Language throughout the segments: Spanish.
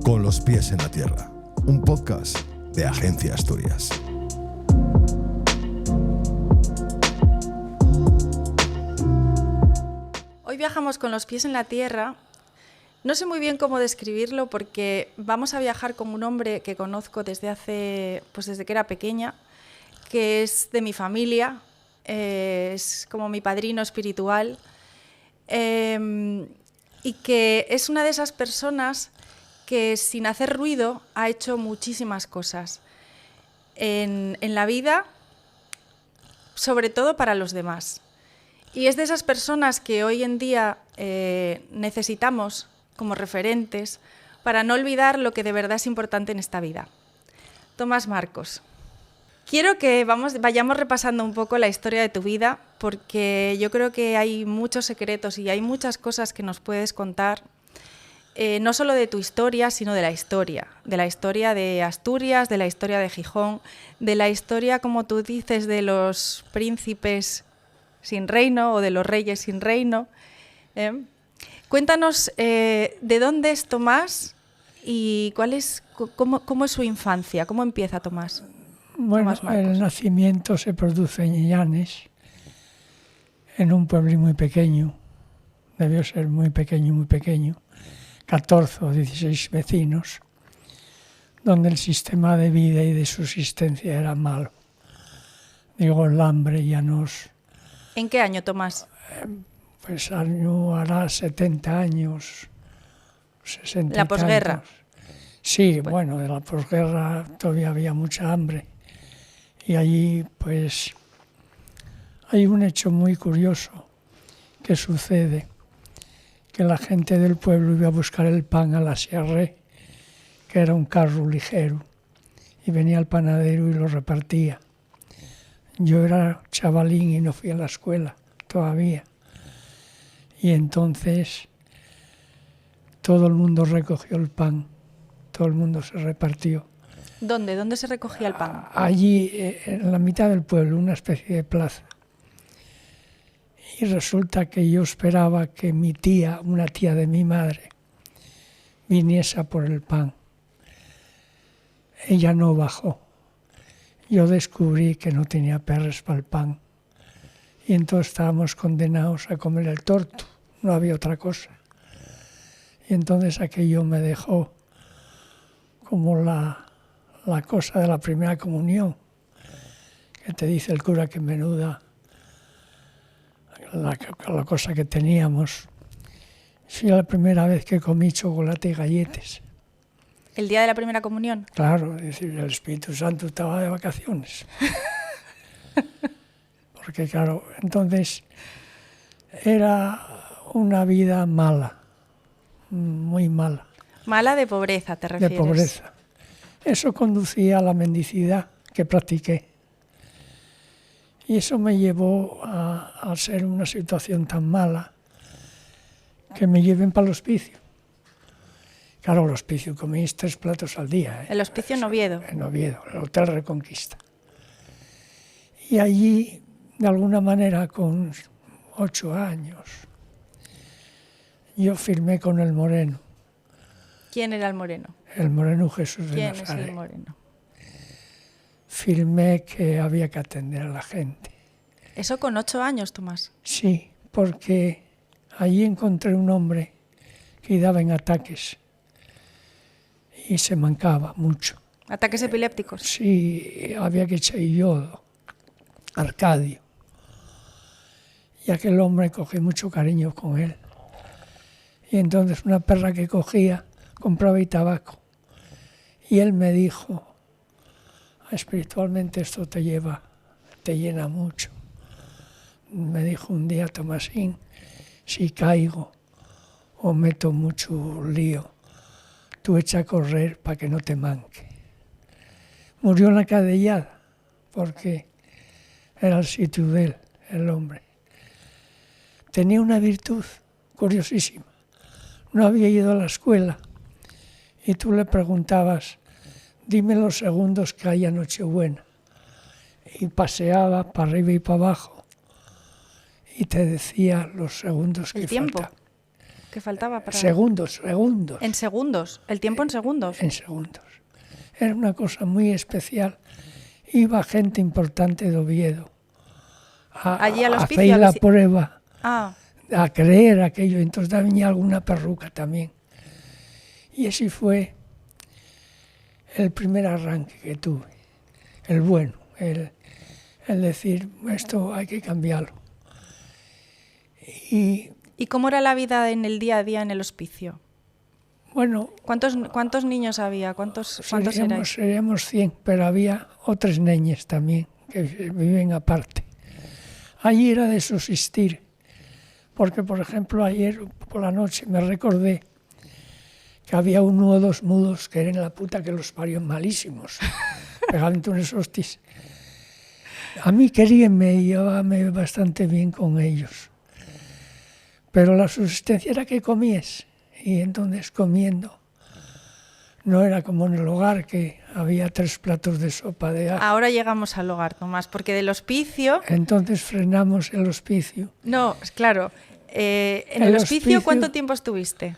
Con los pies en la tierra, un podcast de Agencia Asturias. Hoy viajamos con los pies en la tierra. No sé muy bien cómo describirlo porque vamos a viajar con un hombre que conozco desde que era pequeña, que es de mi familia, es como mi padrino espiritual, y que es una de esas personas que sin hacer ruido ha hecho muchísimas cosas en la vida, sobre todo para los demás. Y es de esas personas que hoy en día necesitamos como referentes para no olvidar lo que de verdad es importante en esta vida. Tomás Marcos. Quiero que vayamos repasando un poco la historia de tu vida, porque yo creo que hay muchos secretos y hay muchas cosas que nos puedes contar, no solo de tu historia, sino de la historia de Asturias, de la historia de Gijón, de la historia, como tú dices, de los príncipes sin reino o de los reyes sin reino. Cuéntanos de dónde es Tomás y cómo es su infancia, cómo empieza Tomás. Bueno, el nacimiento se produce en Llanes, en un pueblo muy pequeño, debió ser muy pequeño, 14 o 16 vecinos, donde el sistema de vida y de subsistencia era malo. Digo, el hambre ya nos... ¿En qué año, Tomás? Pues hará 70 años, 60 ¿La posguerra? Sí, bueno, de la posguerra todavía había mucha hambre. Y allí, pues, hay un hecho muy curioso que sucede, que la gente del pueblo iba a buscar el pan a la Sierre, que era un carro ligero, y venía el panadero y lo repartía. Yo era chavalín y no fui a la escuela todavía. Y entonces todo el mundo recogió el pan, todo el mundo se repartió. ¿Dónde? ¿Dónde se recogía el pan? Allí, en la mitad del pueblo, una especie de plaza. Y resulta que yo esperaba que mi tía, una tía de mi madre, viniese a por el pan. Ella no bajó. Yo descubrí que no tenía perres para el pan. Y entonces estábamos condenados a comer el torto. No había otra cosa. Y entonces aquello me dejó como la cosa de la primera comunión, que te dice el cura que menuda la cosa que teníamos. Fue la primera vez que comí chocolate y galletas. ¿El día de la primera comunión? Claro, es decir, el Espíritu Santo estaba de vacaciones. Porque claro, entonces era una vida mala, muy mala. Mala de pobreza, ¿te refieres? De pobreza. Eso conducía a la mendicidad que practiqué. Y eso me llevó a ser una situación tan mala que me lleven para el hospicio. Claro, el hospicio comí 3 platos al día. El hospicio en Oviedo. En Oviedo, el Hotel Reconquista. Y allí, de alguna manera, con 8 años, yo firmé con el Moreno. ¿Quién era el Moreno? El Moreno Jesús de ¿Quién Nazaret. es el Moreno? Firmé que había que atender a la gente. ¿Eso con 8 años, Tomás? Sí, porque allí encontré un hombre que daba en ataques y se mancaba mucho. ¿Ataques epilépticos? Sí, había que echar yodo, Arcadio. Y aquel hombre cogí mucho cariño con él. Y entonces una perra que cogía compraba y tabaco. Y él me dijo, espiritualmente esto te llena mucho. Me dijo un día, Tomasín, si caigo o meto mucho lío, tú echa a correr para que no te manque. Murió en la cadellada, porque era el sitio de él, el hombre. Tenía una virtud curiosísima. No había ido a la escuela y tú le preguntabas, dime los segundos que hay a Nochebuena. Y paseaba para arriba y para abajo y te decía los segundos que El tiempo faltaban. que faltaba para... Segundos. En segundos, el tiempo en segundos. En segundos. Era una cosa muy especial. Iba gente importante de Oviedo Allí al a hospicio, hacer la prueba, Ah, a creer aquello. Entonces venía alguna perruca también. Y ese fue el primer arranque que tuve. El bueno, el decir, esto hay que cambiarlo. Y ¿y cómo era la vida en el día a día en el hospicio? bueno, ¿Cuántos niños había? ¿Cuántos erais? seríamos 100, pero había otras niñas también que viven aparte. Allí era de subsistir, porque por ejemplo ayer por la noche me recordé que había uno o dos mudos que eran la puta que los parió, malísimos, pegaban unos hostias. A mí queríanme y llevábame bastante bien con ellos, pero la subsistencia era que comías. Y entonces comiendo, no era como en el hogar que había 3 platos de sopa de ajo. Ahora llegamos al hogar, Tomás, porque del hospicio... Entonces frenamos el hospicio. No, claro. En el hospicio, ¿cuánto tiempo estuviste?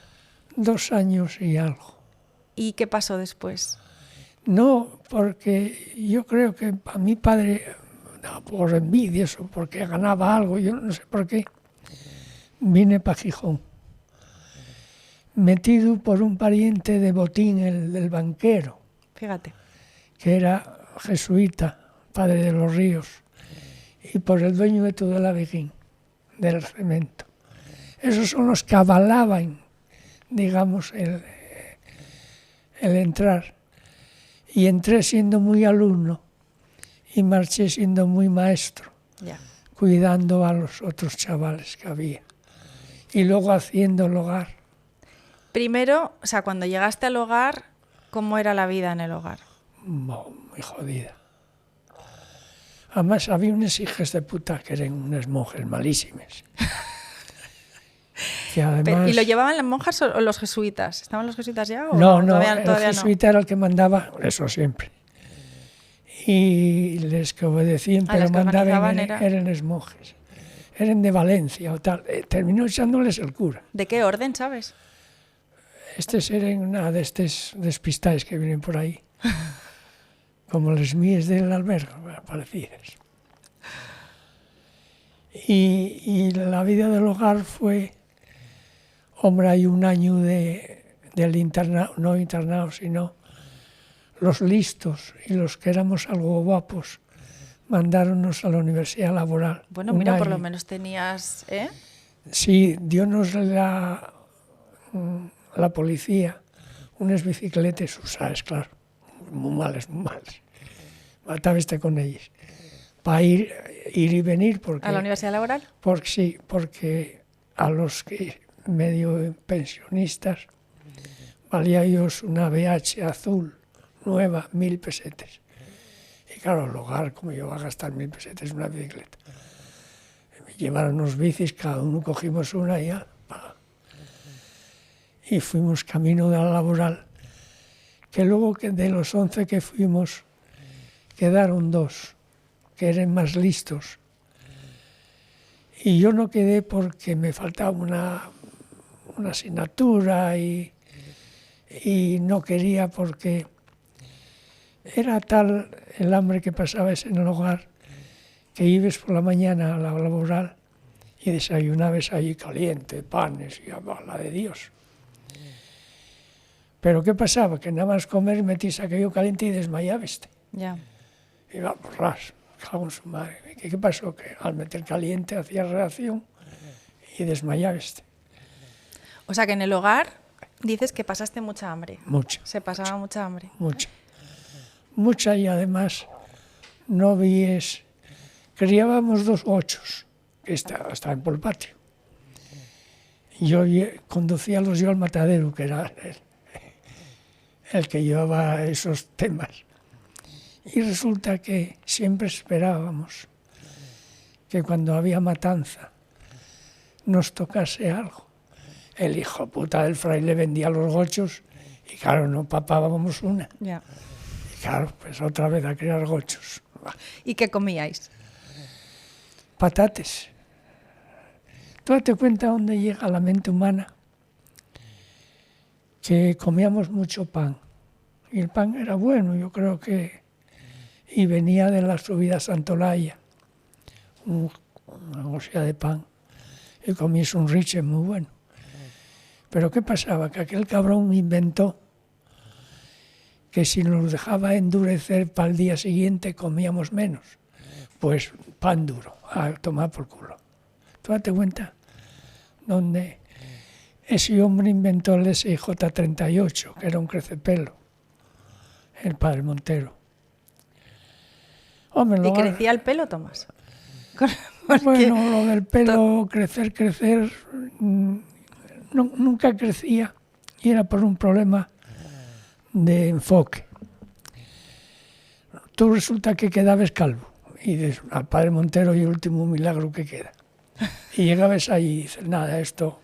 2 años y algo. ¿Y qué pasó después? No, porque yo creo que a mi padre, no, por envidias o porque ganaba algo, yo no sé por qué, vine para Gijón. Metido por un pariente de Botín, el del banquero, Fíjate. que era jesuita, padre de los Ríos, y por el dueño de Tudela Vigín, del cemento. Esos son los que avalaban, digamos, el entrar. Y entré siendo muy alumno y marché siendo muy maestro, Ya. cuidando a los otros chavales que había. Y luego haciendo el hogar. Primero, o sea, cuando llegaste al hogar, ¿cómo era la vida en el hogar? Muy jodida. Además había unas hijas de puta que eran unas monjas malísimas. Que además, ¿Y lo llevaban las monjas o los jesuitas? ¿Estaban los jesuitas ya? ¿O no, todavía el jesuita era el que mandaba, eso siempre. Y les que obedecían, pero las que mandaban organizaban eran las monjas. Eran de Valencia o tal. Terminó echándoles el cura. ¿De qué orden, sabes? Estos eran una de estas despistadas que vienen por ahí. Como las mías del albergue, parecidas. Y la vida del hogar fue, hombre, hay un año del internado, no internado, sino los listos y los que éramos algo guapos, mandáronnos a la universidad laboral. Bueno, mira, por lo menos tenías... Sí, diónos la policía unas bicicletas usadas, claro, muy malas. Matábeste con ellas. Para ir y venir. Porque, ¿A la universidad laboral? Porque sí, porque a los que medio pensionistas valía ellos una BH azul, nueva, 1.000 pesetas. Y claro, el hogar, como yo, va a gastar 1.000 pesetas en una bicicleta. Me llevaron unos bicis, cada uno cogimos una y ya. Y fuimos camino de la laboral, que luego de los 11 que fuimos, quedaron 2, que eran más listos. Y yo no quedé porque me faltaba una asignatura y no quería porque era tal el hambre que pasabas en el hogar que ibas por la mañana a la laboral y desayunabas allí caliente, panes y a la de Dios. Pero ¿qué pasaba? Que nada más comer metías aquello caliente y desmayabas. Ya. Y va, borras, cago en su madre. ¿Qué pasó? Que al meter caliente hacía reacción y desmayabas. O sea que en el hogar dices que pasaste mucha hambre. Mucha. Se pasaba mucha hambre. Mucha y además no víes. Criábamos 2 gochos que estaban por el patio. Yo conducíalos yo al matadero, que era el que llevaba esos temas. Y resulta que siempre esperábamos que cuando había matanza nos tocase algo. El hijo puta del fraile vendía los gochos y claro, no papábamos una. Ya. Y claro, pues otra vez a criar gochos. ¿Y qué comíais? Patates. Tú date cuenta dónde llega la mente humana, que comíamos mucho pan. Y el pan era bueno, yo creo que... Y venía de la subida a Santolaya, una hostia de pan. Y comías un riche muy bueno. Pero ¿qué pasaba? Que aquel cabrón inventó que si nos dejaba endurecer para el día siguiente comíamos menos. Pues pan duro, a tomar por culo. ¿Tú date cuenta? Donde ese hombre inventó el SIJ-38, que era un crecepelo, el padre Montero. Hombre, ¿Y crecía el pelo, Tomás? Bueno, lo del pelo, crecer, nunca crecía y era por un problema de enfoque. Tú resulta que quedabas calvo y dices, al padre Montero y el último milagro que queda. Y llegabas ahí y dices, nada, esto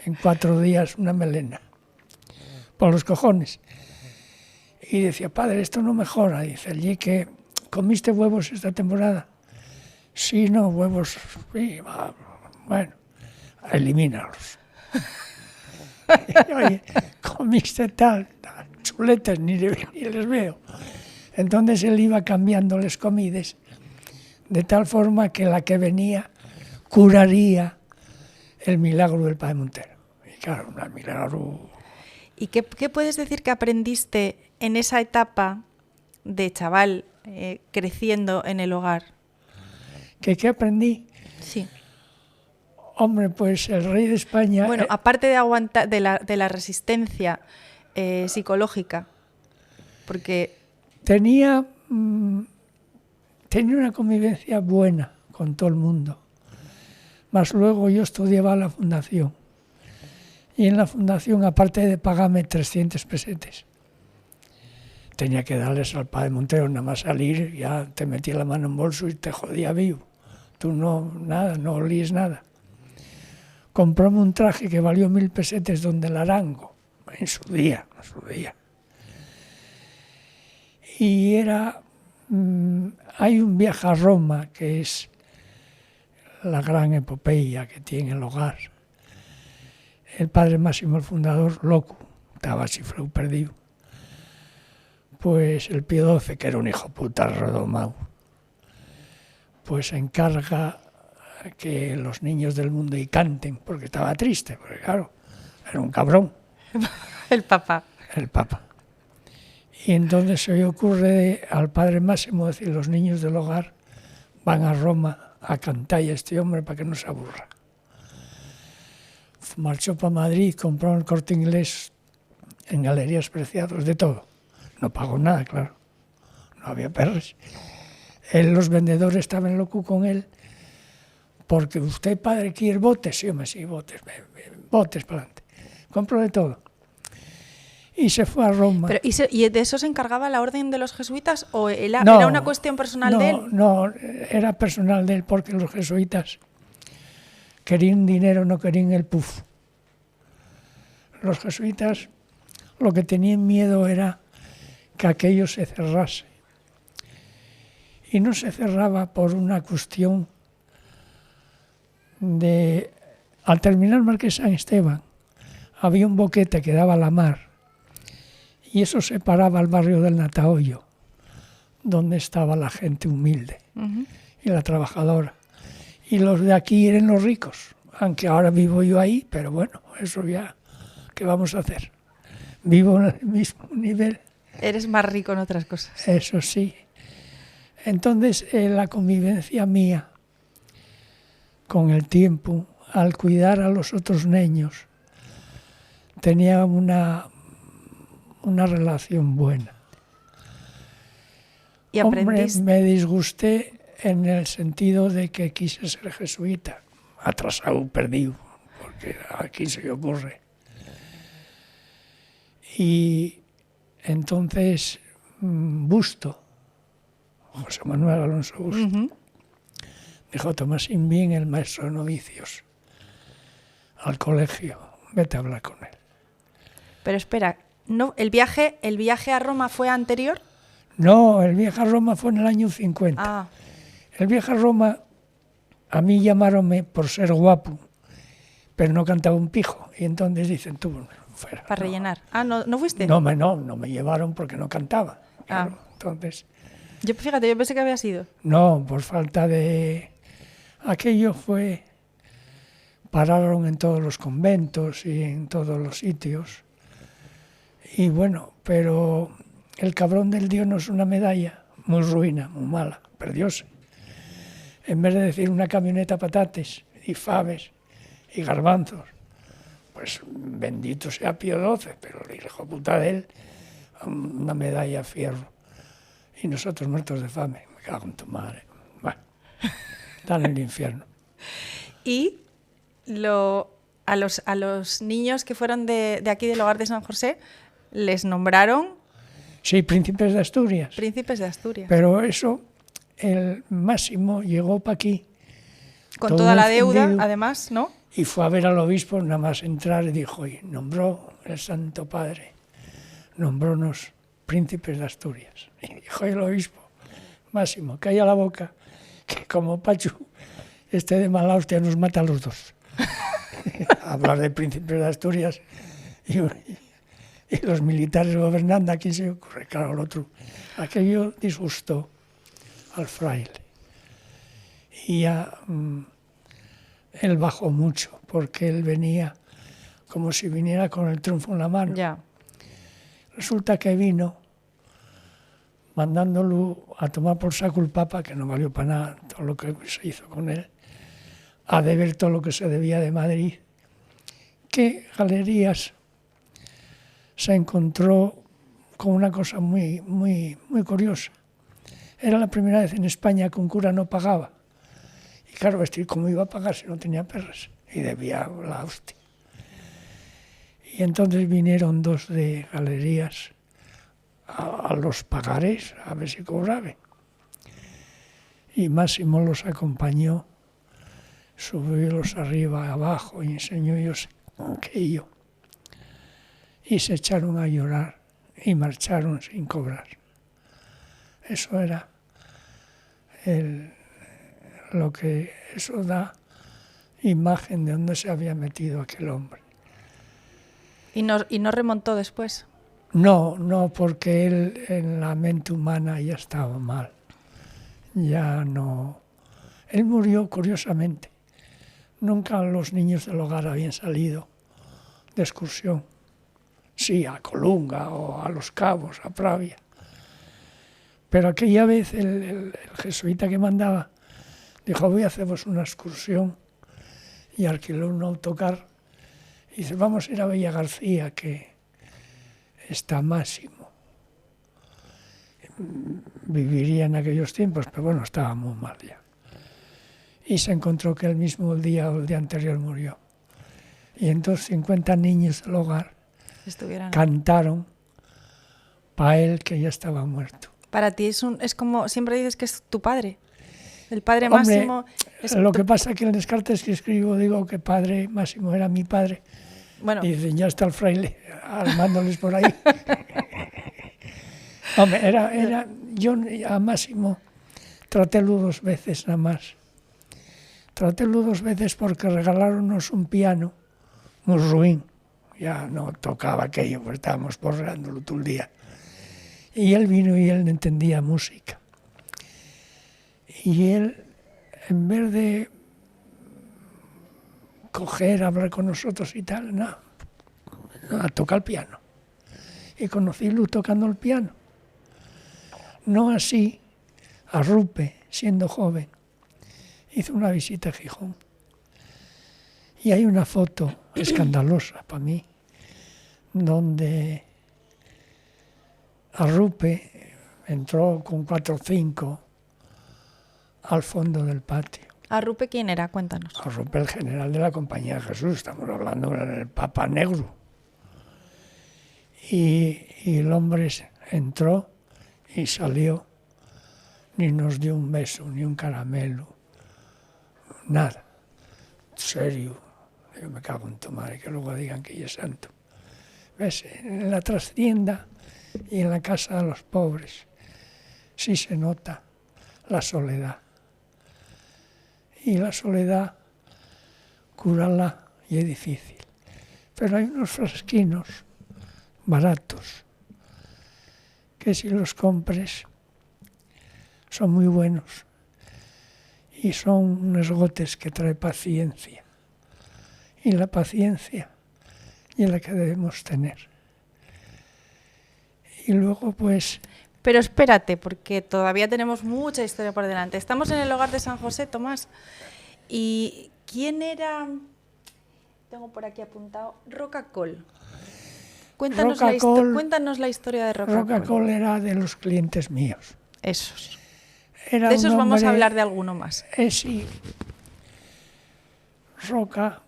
en 4 días una melena, por los cojones. Y decía, padre, esto no mejora. Dice, allí que comiste huevos esta temporada. Sí, no, huevos, sí, bueno, elimínalos. Oye, comiste tal, chuletas, ni les veo. Entonces él iba cambiando las comidas de tal forma que la que venía curaría el milagro del padre Montero. Y claro, un milagro. ¿Y qué puedes decir que aprendiste en esa etapa de chaval creciendo en el hogar? ¿Qué aprendí? Sí. Hombre, pues el rey de España... Bueno, aparte de aguantar de la resistencia psicológica, porque... Tenía una convivencia buena con todo el mundo. Más luego yo estudiaba en la fundación. Y en la fundación, aparte de pagarme 300 pesetes, tenía que darles al padre Montero, nada más salir, ya te metía la mano en bolso y te jodía vivo. Tú no olíes nada. Compróme un traje que valió 1000 pesetes donde el Arango, en su día. Y era, hay un viaje a Roma que es la gran epopeya que tiene el hogar. El padre Máximo, el fundador, loco, estaba chiflado perdido. Pues el Pío XII, que era un hijo puta redomado, pues encarga que los niños del mundo y canten, porque estaba triste, porque claro, era un cabrón. El Papa. El Papa. Y entonces se le ocurre al padre Máximo decir, los niños del hogar van a Roma a cantar a este hombre para que no se aburra. Marchó para Madrid, compró el Corte Inglés en Galerías Preciados, de todo. No pagó nada, claro. No había perres. Los vendedores estaban locos con él, porque usted, padre, quiere botes. Sí, hombre, sí, botes para adelante. Compró de todo. Y se fue a Roma. Pero, ¿y de eso se encargaba la orden de los jesuitas o era una cuestión personal de él? No, era personal de él, porque los jesuitas querían dinero, no querían el puf. Los jesuitas lo que tenían miedo era que aquello se cerrase. Y no se cerraba por una cuestión de... Al terminar Marqués San Esteban, había un boquete que daba a la mar, y eso separaba el barrio del Natahoyo, donde estaba la gente humilde y la trabajadora. Y los de aquí eran los ricos, aunque ahora vivo yo ahí, pero bueno, eso ya, ¿qué vamos a hacer? Vivo en el mismo nivel. Eres más rico en otras cosas. Eso sí. Entonces, la convivencia mía con el tiempo, al cuidar a los otros niños, tenía una relación buena. ¿Y aprendiste? Hombre, me disgusté en el sentido de que quise ser jesuita, atrasado, perdido, porque aquí se me ocurre. Y entonces Busto, José Manuel Alonso Busto, dijo, Tomásín, bien el maestro de novicios al colegio, vete a hablar con él. Pero espera, ¿no, el viaje a Roma fue anterior? No, el viaje a Roma fue en el año 50. Ah. El viaje a Roma, a mí llamáronme por ser guapo, pero no cantaba un pijo. Y entonces dicen, tú, fuera. Para rellenar. Ah, ¿no fuiste? No me llevaron porque no cantaba. Claro. Entonces, Fíjate, yo pensé que había sido. no, por falta de... Aquello fue... Pararon en todos los conventos y en todos los sitios. Y bueno, pero el cabrón del Dios no es una medalla muy ruina, muy mala, perdióse. En vez de decir una camioneta patates y faves y garbanzos, pues bendito sea Pío XII, pero el hijo puta de él, una medalla fierro. Y nosotros muertos de fame, me cago en tu madre. Bueno, están en el infierno. Y a los niños que fueron de aquí del hogar de San José, les nombraron Sí, príncipes de Asturias. príncipes de Asturias. Pero eso, el Máximo llegó para aquí. Con todo toda la deuda, encendido, además, ¿no? Y fue a ver al obispo, nada más entrar, y dijo, y nombró el Santo Padre, nombrónos príncipes de Asturias. Y dijo el obispo, Máximo, calla la boca, que como Pachu esté de mala hostia nos mata a los dos. Hablar de príncipes de Asturias y los militares gobernando, ¿a quién se le ocurre? Claro, el otro. Aquello disgustó al fraile. Y ya él bajó mucho, porque él venía como si viniera con el triunfo en la mano. Ya. Resulta que vino mandándolo a tomar por saco el Papa, que no valió para nada todo lo que se hizo con él, a deber todo lo que se debía de Madrid, que Galerías se encontró con una cosa muy, muy, muy curiosa. Era la primera vez en España que un cura no pagaba. Y claro, ¿cómo iba a pagar si no tenía perras? Y debía la hostia. Y entonces vinieron dos de Galerías a los pagares, a ver si cobraban. Y Máximo los acompañó, subiólos arriba, abajo, y enseñó ellos aquello. Y se echaron a llorar y marcharon sin cobrar. Eso era lo que eso da imagen de dónde se había metido aquel hombre. ¿Y no remontó después? No, porque él en la mente humana ya estaba mal. Ya no. Él murió curiosamente. Nunca los niños del hogar habían salido de excursión. Sí, a Colunga o a Los Cabos, a Pravia. Pero aquella vez el jesuita que mandaba dijo, voy a haceros una excursión, y alquiló un autocar. Y dice, vamos a ir a Bella García, que está Máximo. Viviría en aquellos tiempos, pero bueno, estaba muy mal ya. Y se encontró que el mismo día o el día anterior murió. Y entonces 50 niños del hogar cantaron para él, que ya estaba muerto. Para ti es como, siempre dices que es tu padre. El padre Hombre, Máximo es lo que pasa es que en Descartes que escribo digo que padre Máximo era mi padre. Bueno. Y dicen, ya está el fraile armándoles por ahí. Hombre, yo a Máximo tratélo 2 veces nada más. Tratélo 2 veces porque regaláronos un piano muy ruin. Ya no tocaba aquello, pues estábamos porreándolo todo el día. Y él vino y él no entendía música. Y él, en vez de coger, hablar con nosotros y tal, no, toca el piano. Y conocí-lo tocando el piano. No así, a Rupe, siendo joven, hizo una visita a Gijón. Y hay una foto escandalosa para mí, donde Arrupe entró con 4 o 5 al fondo del patio. ¿Arrupe quién era? Cuéntanos. Arrupe, el general de la Compañía de Jesús, estamos hablando del Papa Negro. Y el hombre entró y salió, ni nos dio un beso, ni un caramelo, nada. Serio, yo me cago en tu madre, que luego digan que ella es santo. ¿Ves? En la trastienda y en la casa de los pobres sí se nota la soledad. Y la soledad, curarla y es difícil. Pero hay unos frasquinos baratos que si los compres son muy buenos y son unos gotes que trae paciencia. Y la paciencia es la que debemos tener. Y luego pues... Pero espérate, porque todavía tenemos mucha historia por delante. Estamos en el hogar de San José, Tomás. ¿Y quién era? Tengo por aquí apuntado, Roca-Col. Cuéntanos la historia de Roca-Col. Roca-Col era de los clientes míos. Esos. Era de esos un vamos a hombre, hablar de alguno más. Sí. Roca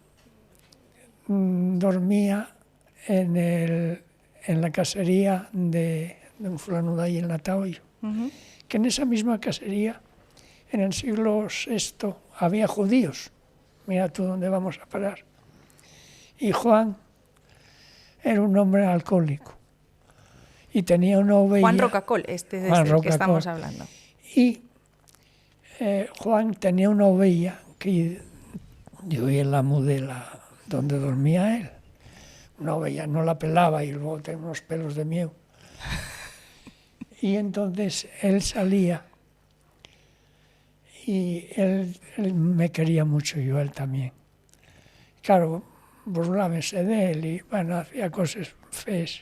dormía en la casería de un fulano de ahí en Natahoyo, que en esa misma casería, en el siglo VI, había judíos. Mira tú dónde vamos a parar. Y Juan era un hombre alcohólico y tenía una oveja. Juan Roca-Col, este es el que estamos hablando. Y Juan tenía una oveja que yo vi en la mudela donde dormía él. Una oveja, no la pelaba y luego tenía unos pelos de miedo. Y entonces él salía y él me quería mucho, yo él también. Claro, burlábase de él y bueno, hacía cosas feas.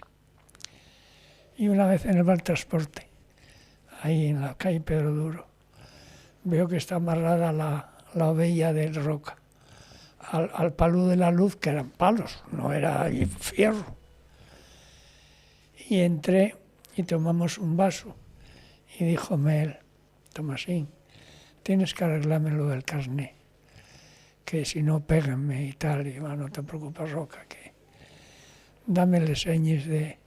Y una vez en el bar transporte, ahí en la calle Pedro Duro, veo que está amarrada la oveja del Roca al palo de la luz, que eran palos, no era fierro. Y entré y tomamos un vaso y díjome él, Tomasín, tienes que arreglarme lo del carné, que si no péguenme y tal. Y bueno, no te preocupes, Roca, que dámele señas de...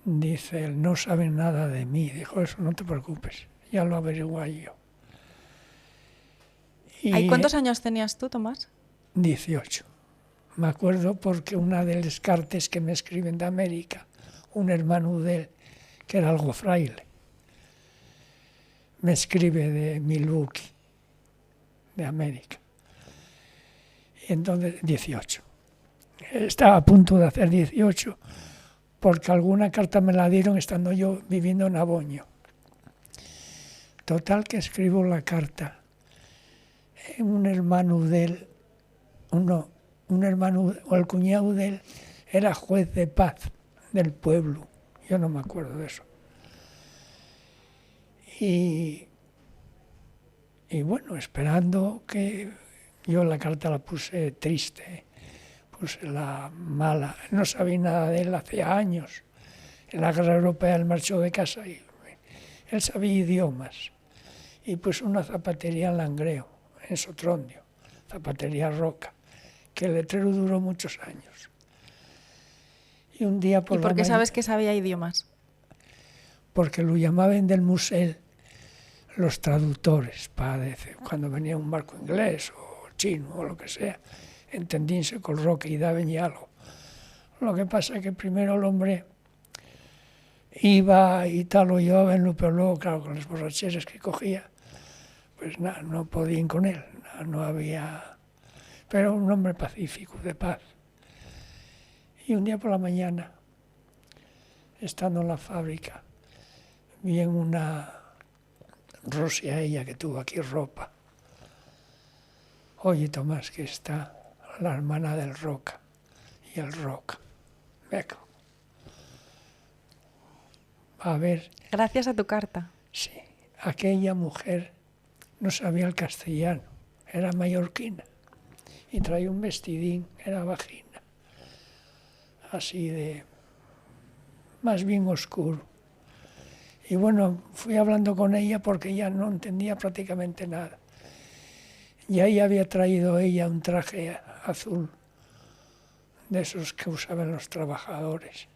Dice él, no saben nada de mí. Dijo, eso no te preocupes, ya lo averigué yo. ¿Y cuántos años tenías tú, Tomás? 18. Me acuerdo porque una de las cartas que me escriben de América, un hermano de él, que era algo fraile, me escribe de Milwaukee, de América. Y entonces, 18. Estaba a punto de hacer 18, porque alguna carta me la dieron estando yo viviendo en Aboño. Total que escribo la carta. Un hermano de él, un hermano o el cuñado de él era juez de paz del pueblo. Yo no me acuerdo de eso. Y bueno, esperando que yo la carta la puse triste, puse la mala. No sabía nada de él hacía años. En la guerra europea él marchó de casa y él sabía idiomas. Y puso una zapatería en Langreo, en Sotrondio, zapatería Roca, que el letrero duró muchos años. Y un día por ¿Y por qué sabes que sabía idiomas? Porque lo llamaban del musel los traductores, para decir, cuando venía un barco inglés o chino o lo que sea, entendíanse con Roca y daban ya algo. Lo que pasa es que primero el hombre iba y tal, lo llevaban, pero luego, claro, con las borracheras que cogía, pues nada, no podían con él, no había... Pero un hombre pacífico, de paz. Y un día por la mañana, estando en la fábrica, vi en una Rosia, ella que tuvo aquí ropa. Oye, Tomás, que está la hermana del Roca y el Roca. Venga. A ver. Gracias a tu carta. Sí, aquella mujer no sabía el castellano, era mallorquina y traía un vestidín, era vagina, así de, más bien oscuro. Y bueno, fui hablando con ella porque ella no entendía prácticamente nada. Y ahí había traído ella un traje azul, de esos que usaban los trabajadores.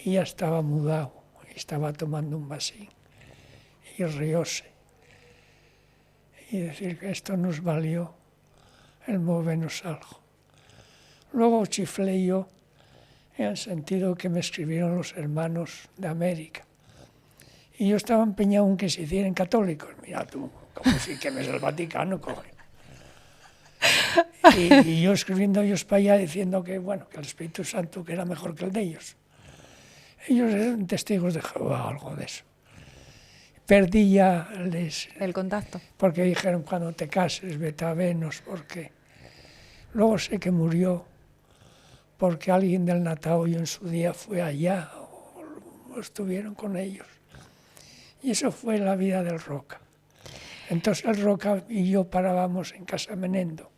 Y ya estaba mudado, y estaba tomando un vasín, y rióse. Y decir que esto nos valió el movernos algo. Luego chiflé yo en el sentido que me escribieron los hermanos de América. Y yo estaba empeñado en que se hicieran católicos. Mira tú, pues sí que ves el Vaticano, coge. Y yo escribiendo ellos para allá diciendo que, bueno, que el Espíritu Santo que era mejor que el de ellos. Ellos eran testigos de Jehová, algo de eso. Perdí ya el contacto. Porque dijeron, cuando te cases, vete a Venus, porque luego sé que murió porque alguien del Natahoyo en su día fue allá o estuvieron con ellos. Y eso fue la vida del Roca. Entonces el Roca y yo parábamos en Casa Menendo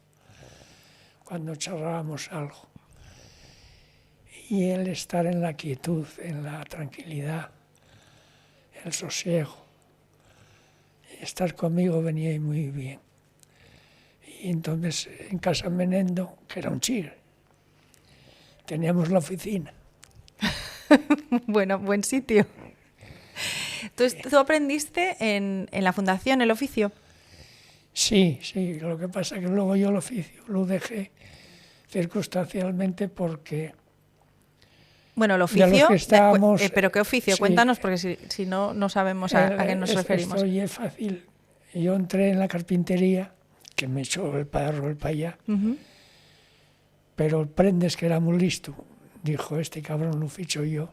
cuando charlábamos algo. Y él estar en la quietud, en la tranquilidad, el sosiego. Y estar conmigo venía muy bien. Y entonces en Casa Menendo, que era un chigre, teníamos la oficina. Bueno, buen sitio. Entonces, ¿tú aprendiste en la fundación el oficio? Sí, lo que pasa es que luego yo el oficio lo dejé circunstancialmente porque... Bueno, el oficio, estábamos, pero ¿qué oficio? Sí, Cuéntanos, porque si no, no sabemos a qué nos referimos. Esto ya es fácil. Yo entré en la carpintería, que me echó el padre Raúl para allá, pero el Prendes, que era muy listo, dijo, este cabrón lo ficho yo,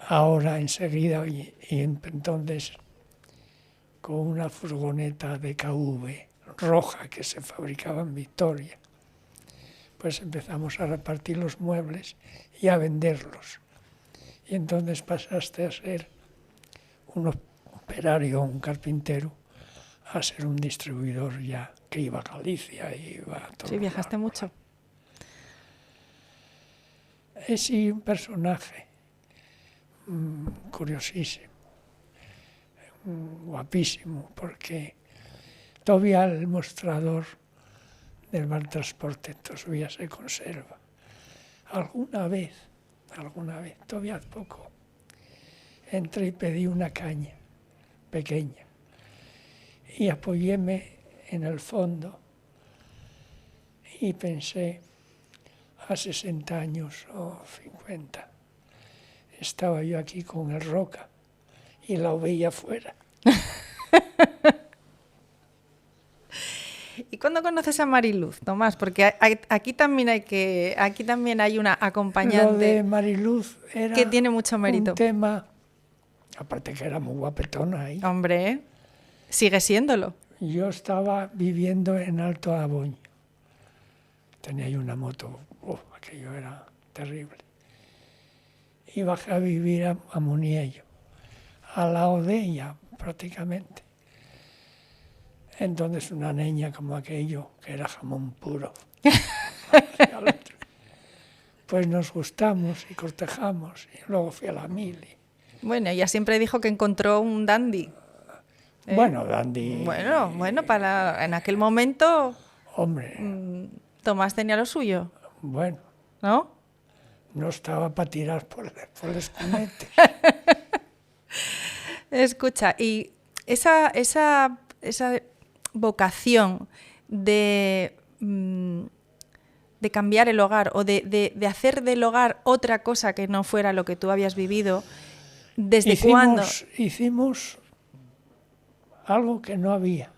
ahora enseguida, y entonces con una furgoneta de KV roja que se fabricaba en Victoria, pues empezamos a repartir los muebles y a venderlos. Y entonces pasaste a ser un operario, un carpintero, a ser un distribuidor ya, que iba a Galicia, iba a todo. Sí, viajaste mucho. Sí, un personaje curiosísimo, guapísimo, porque todavía el mostrador del Maltransporte todavía se conserva. Alguna vez, todavía hace poco, entré y pedí una caña pequeña y apoyéme en el fondo y pensé, a 60 años o 50, estaba yo aquí con el Roca y la veía afuera. ¿Y cuándo conoces a Mariluz, Tomás? Porque aquí también hay una acompañante. Lo de Mariluz era que tiene mucho mérito. Un tema, aparte que era muy guapetona ahí. Hombre, sigue siéndolo. Yo estaba viviendo en Alto Aboño. Tenía ahí una moto, aquello era terrible. Y bajé a vivir a Muniello, al lado de ella prácticamente. Entonces una niña como aquello, que era jamón puro, pues nos gustamos y cortejamos, y luego fui a la mili. Bueno, ella siempre dijo que encontró un dandy. Bueno, dandy... Bueno, en aquel momento... Hombre... Tomás tenía lo suyo. Bueno. ¿No? No estaba para tirar por el escunete. Escucha, y esa vocación de cambiar el hogar o de hacer del hogar otra cosa que no fuera lo que tú habías vivido, ¿desde cuándo? Hicimos algo que no había.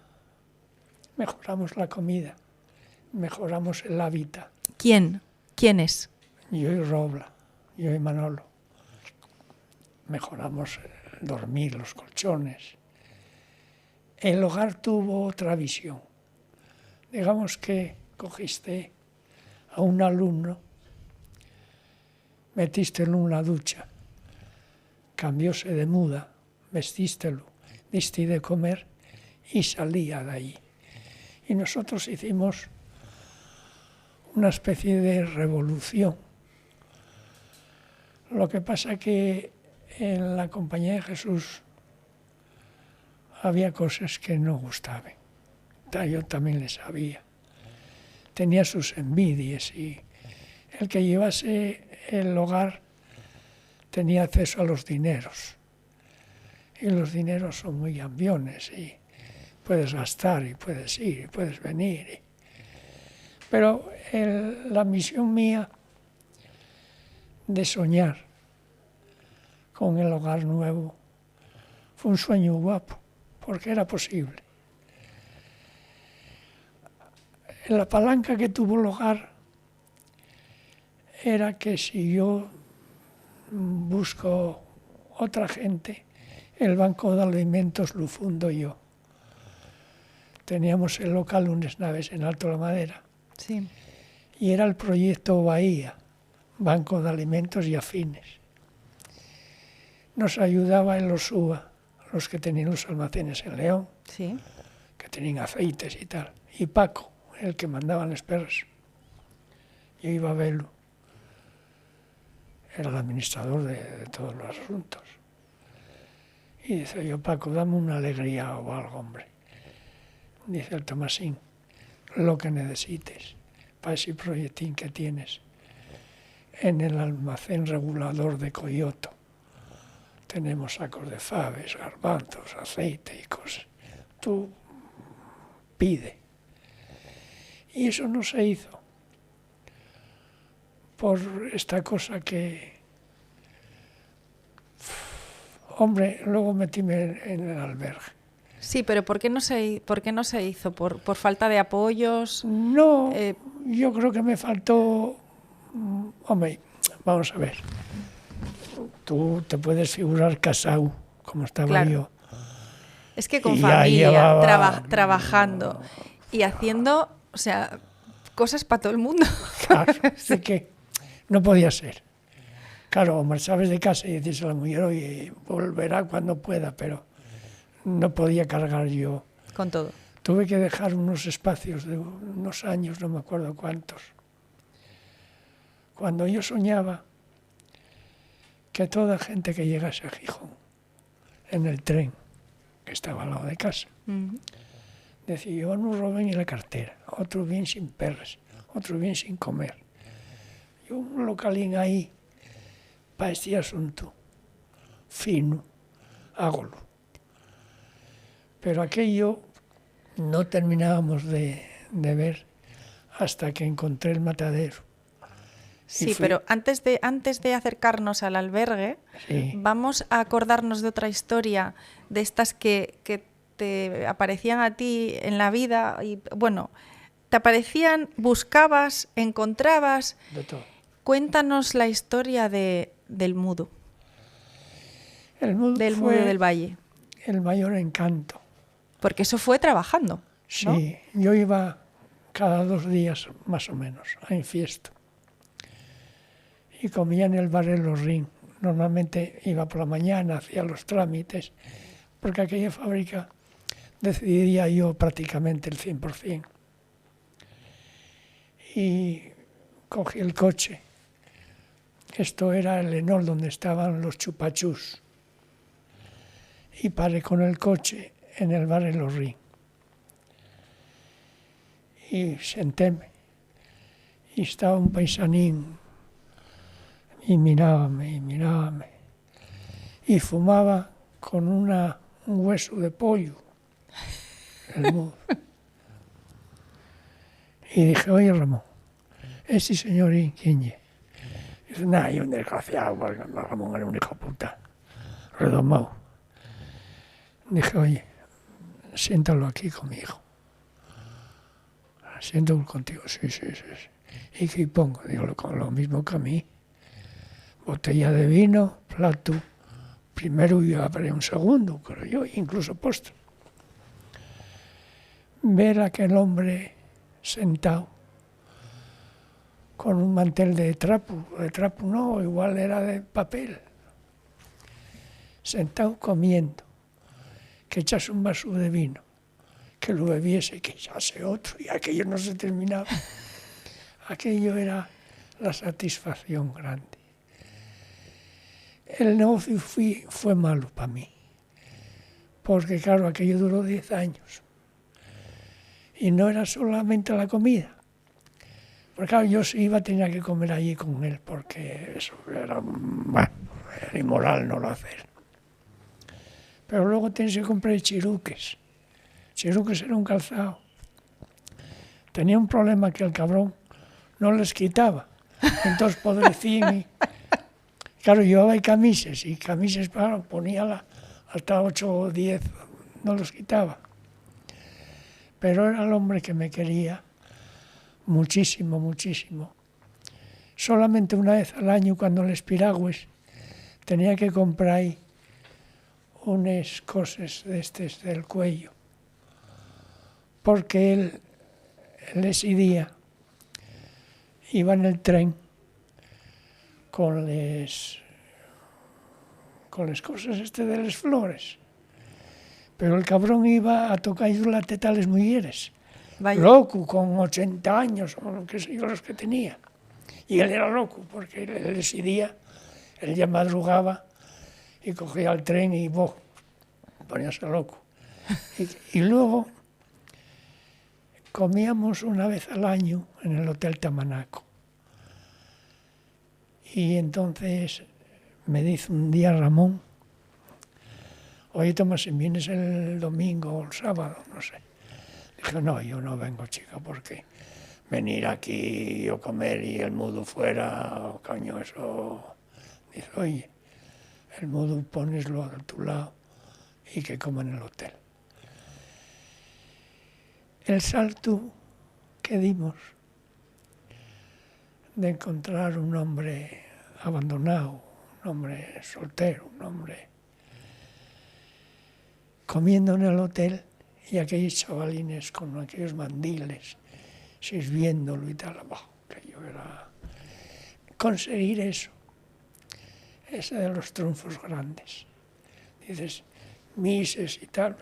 Mejoramos la comida, mejoramos el hábitat. ¿Quién? ¿Quién es? Yo y Robla, yo y Manolo. Mejoramos dormir, los colchones. El hogar tuvo otra visión. Digamos que cogiste a un alumno, metístelo en una ducha, cambióse de muda, vestístelo, diste de comer y salía de ahí. Y nosotros hicimos una especie de revolución. Lo que pasa que en la Compañía de Jesús había cosas que no gustaban. Yo también les sabía. Tenía sus envidias y el que llevase el hogar tenía acceso a los dineros. Y los dineros son muy ambiones y puedes gastar y puedes ir y puedes venir. Pero la misión mía de soñar con el hogar nuevo fue un sueño guapo, porque era posible. la palanca que tuvo lugar era que si yo busco otra gente, el banco de alimentos lo fundo yo. Teníamos el local, unas naves en Alto la Madera, Sí. y era el proyecto Bahía, Banco de Alimentos y Afines. Nos ayudaba el Osúa, los que tenían los almacenes en León, Sí. que tenían aceites y tal, y Paco, el que mandaba las perras. Yo iba a verlo. Era el administrador de todos los asuntos. Y dice yo, Paco, dame una alegría o algo, hombre. Dice el Tomasín, lo que necesites para ese proyectín que tienes en el almacén regulador de Coyoto. Tenemos sacos de faves, garbanzos, aceite y cosas. Tú pide. Y eso no se hizo por esta cosa que... Hombre, luego metíme en el albergue. Sí, pero ¿por qué no se hizo? ¿Por falta de apoyos? No, yo creo que me faltó... Hombre, vamos a ver. Tú te puedes figurar casado, como estaba Claro. yo. Es que con Y ya familia, llevaba- trabajando y haciendo, o sea, cosas para todo el mundo. Claro, de que no podía ser. Claro, marchabas de casa y dices a la mujer, oye, volverá cuando pueda, pero no podía cargar yo. Con todo. Tuve que dejar unos espacios de unos años, no me acuerdo cuántos. Cuando yo soñaba que toda gente que llegase a Gijón, en el tren, que estaba al lado de casa, decía, yo no roben ni la cartera, otro bien sin perras, otro bien sin comer. Yo un localín ahí, para este asunto, fino, hágolo. Pero aquello no terminábamos de ver hasta que encontré el matadero. Sí, fui- pero antes de acercarnos al albergue, Sí. vamos a acordarnos de otra historia, de estas que te aparecían a ti en la vida. Y bueno, te aparecían, buscabas, encontrabas. De todo. Cuéntanos la historia del mudo, El mudo del fue mudo del valle. el mayor encanto. Porque eso fue trabajando, ¿no? Sí, yo iba cada 2 días más o menos a Infiesto y comía en el bar El Horrín. Normalmente iba por la mañana, hacía los trámites, porque aquella fábrica decidía yo prácticamente el 100%. Y cogí el coche. Esto era el Enol donde estaban los chupachús. Y paré con el coche en el bar El Horrín. Y sentéme. Y estaba un paisanín y mirábame. Y fumaba con un hueso de pollo. El mudo. Y dije, oye Ramón, ese señorín, ¿quién es? Dice, nah, yo un desgraciado, porque Ramón era un hijo de puta, redomado. Dije, oye, siéntalo aquí conmigo. Siéntalo contigo, sí. ¿Y qué pongo? Digo, lo mismo que a mí. Botella de vino, plato. Primero yo abrí un segundo, pero yo incluso postre. Ver a aquel hombre sentado con un mantel de trapo no, igual era de papel, sentado comiendo, que echase un vaso de vino, que lo bebiese, que echase otro, y aquello no se terminaba. Aquello era la satisfacción grande. El negocio fue malo para mí, porque claro, aquello duró 10 años. Y no era solamente la comida. Porque claro, yo si iba tenía que comer allí con él, porque eso era, bueno, era inmoral no lo hacer. Pero luego tienes que comprar chiruques. Chiruques era un calzado. Tenía un problema que el cabrón no les quitaba. Entonces podrecían y... Claro, llevaba camisas, claro, ponía hasta 8 o 10, no los quitaba. Pero era el hombre que me quería muchísimo, muchísimo. Solamente una vez al año, cuando les piragües, tenía que comprar unas cosas de estos del cuello, porque él ese día iba en el tren con las cosas de las flores, pero el cabrón iba a tocar las tetas a las mujeres. Vaya. Loco, con 80 años, o lo que sé yo, los que tenía. Y él era loco, porque él decidía, él ya madrugaba y cogía el tren y poníase loco. Y luego comíamos una vez al año en el Hotel Tamanaco. Y entonces me dice un día Ramón, oye Tomás, si vienes el domingo o el sábado, no sé. Dije, no, yo no vengo, chica, porque venir aquí o comer y el mudo fuera, coño, eso... Dice, oye, el mudo poneslo a tu lado y que coma en el hotel. El salto que dimos de encontrar un hombre abandonado, un hombre soltero, un hombre comiendo en el hotel y aquellos chavalines con aquellos mandiles sirviéndolo y tal, que yo era... Conseguir eso, ese de los triunfos grandes. Dices, mises y tal,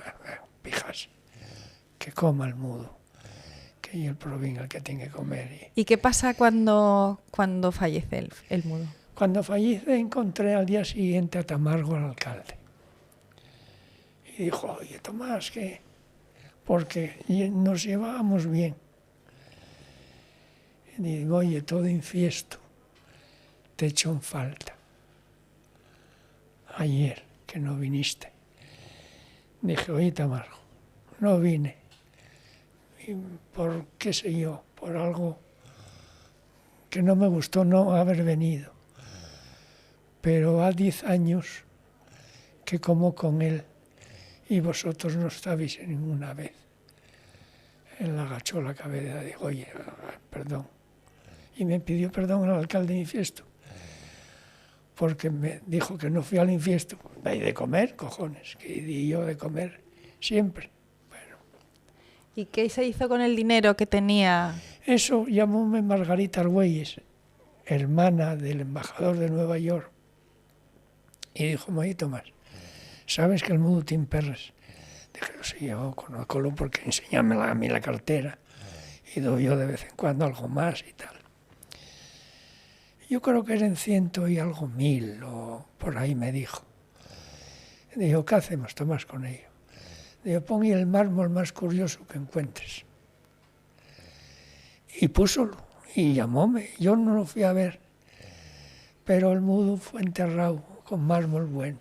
pijas, que coma el mudo, que el provín el que tiene que comer. ¿Y qué pasa cuando fallece el mudo? Cuando fallece encontré al día siguiente a Tamargo, al alcalde. Y dijo, oye Tomás, ¿qué? Porque nos llevábamos bien. Y digo, oye, todo infiesto, te echo en falta. Ayer, que no viniste. Dije, oye Tamargo, no vine. Y por qué sé yo, por algo que no me gustó no haber venido. Pero ha 10 años que como con él y vosotros no estabais ninguna vez. Él agachó la cabeza y dijo, oye, perdón. Y me pidió perdón al alcalde de Infiesto, porque me dijo que no fui al Infiesto. Hay de comer, cojones, que di yo de comer siempre. Bueno. ¿Y qué se hizo con el dinero que tenía? Eso llamóme Margarita Argüelles, hermana del embajador de Nueva York, y dijo, oye Tomás, ¿sabes que el mudo tiene perras? Dije, sí, yo conozco porque enséñame a mí la cartera y doy yo de vez en cuando algo más y tal. Yo creo que eran 100 y algo mil, o por ahí me dijo. Digo, ¿qué hacemos, Tomás, con ello? Digo, pon el mármol más curioso que encuentres. Y púsolo, y llamóme. Yo no lo fui a ver, pero el mudo fue enterrado con mármol bueno.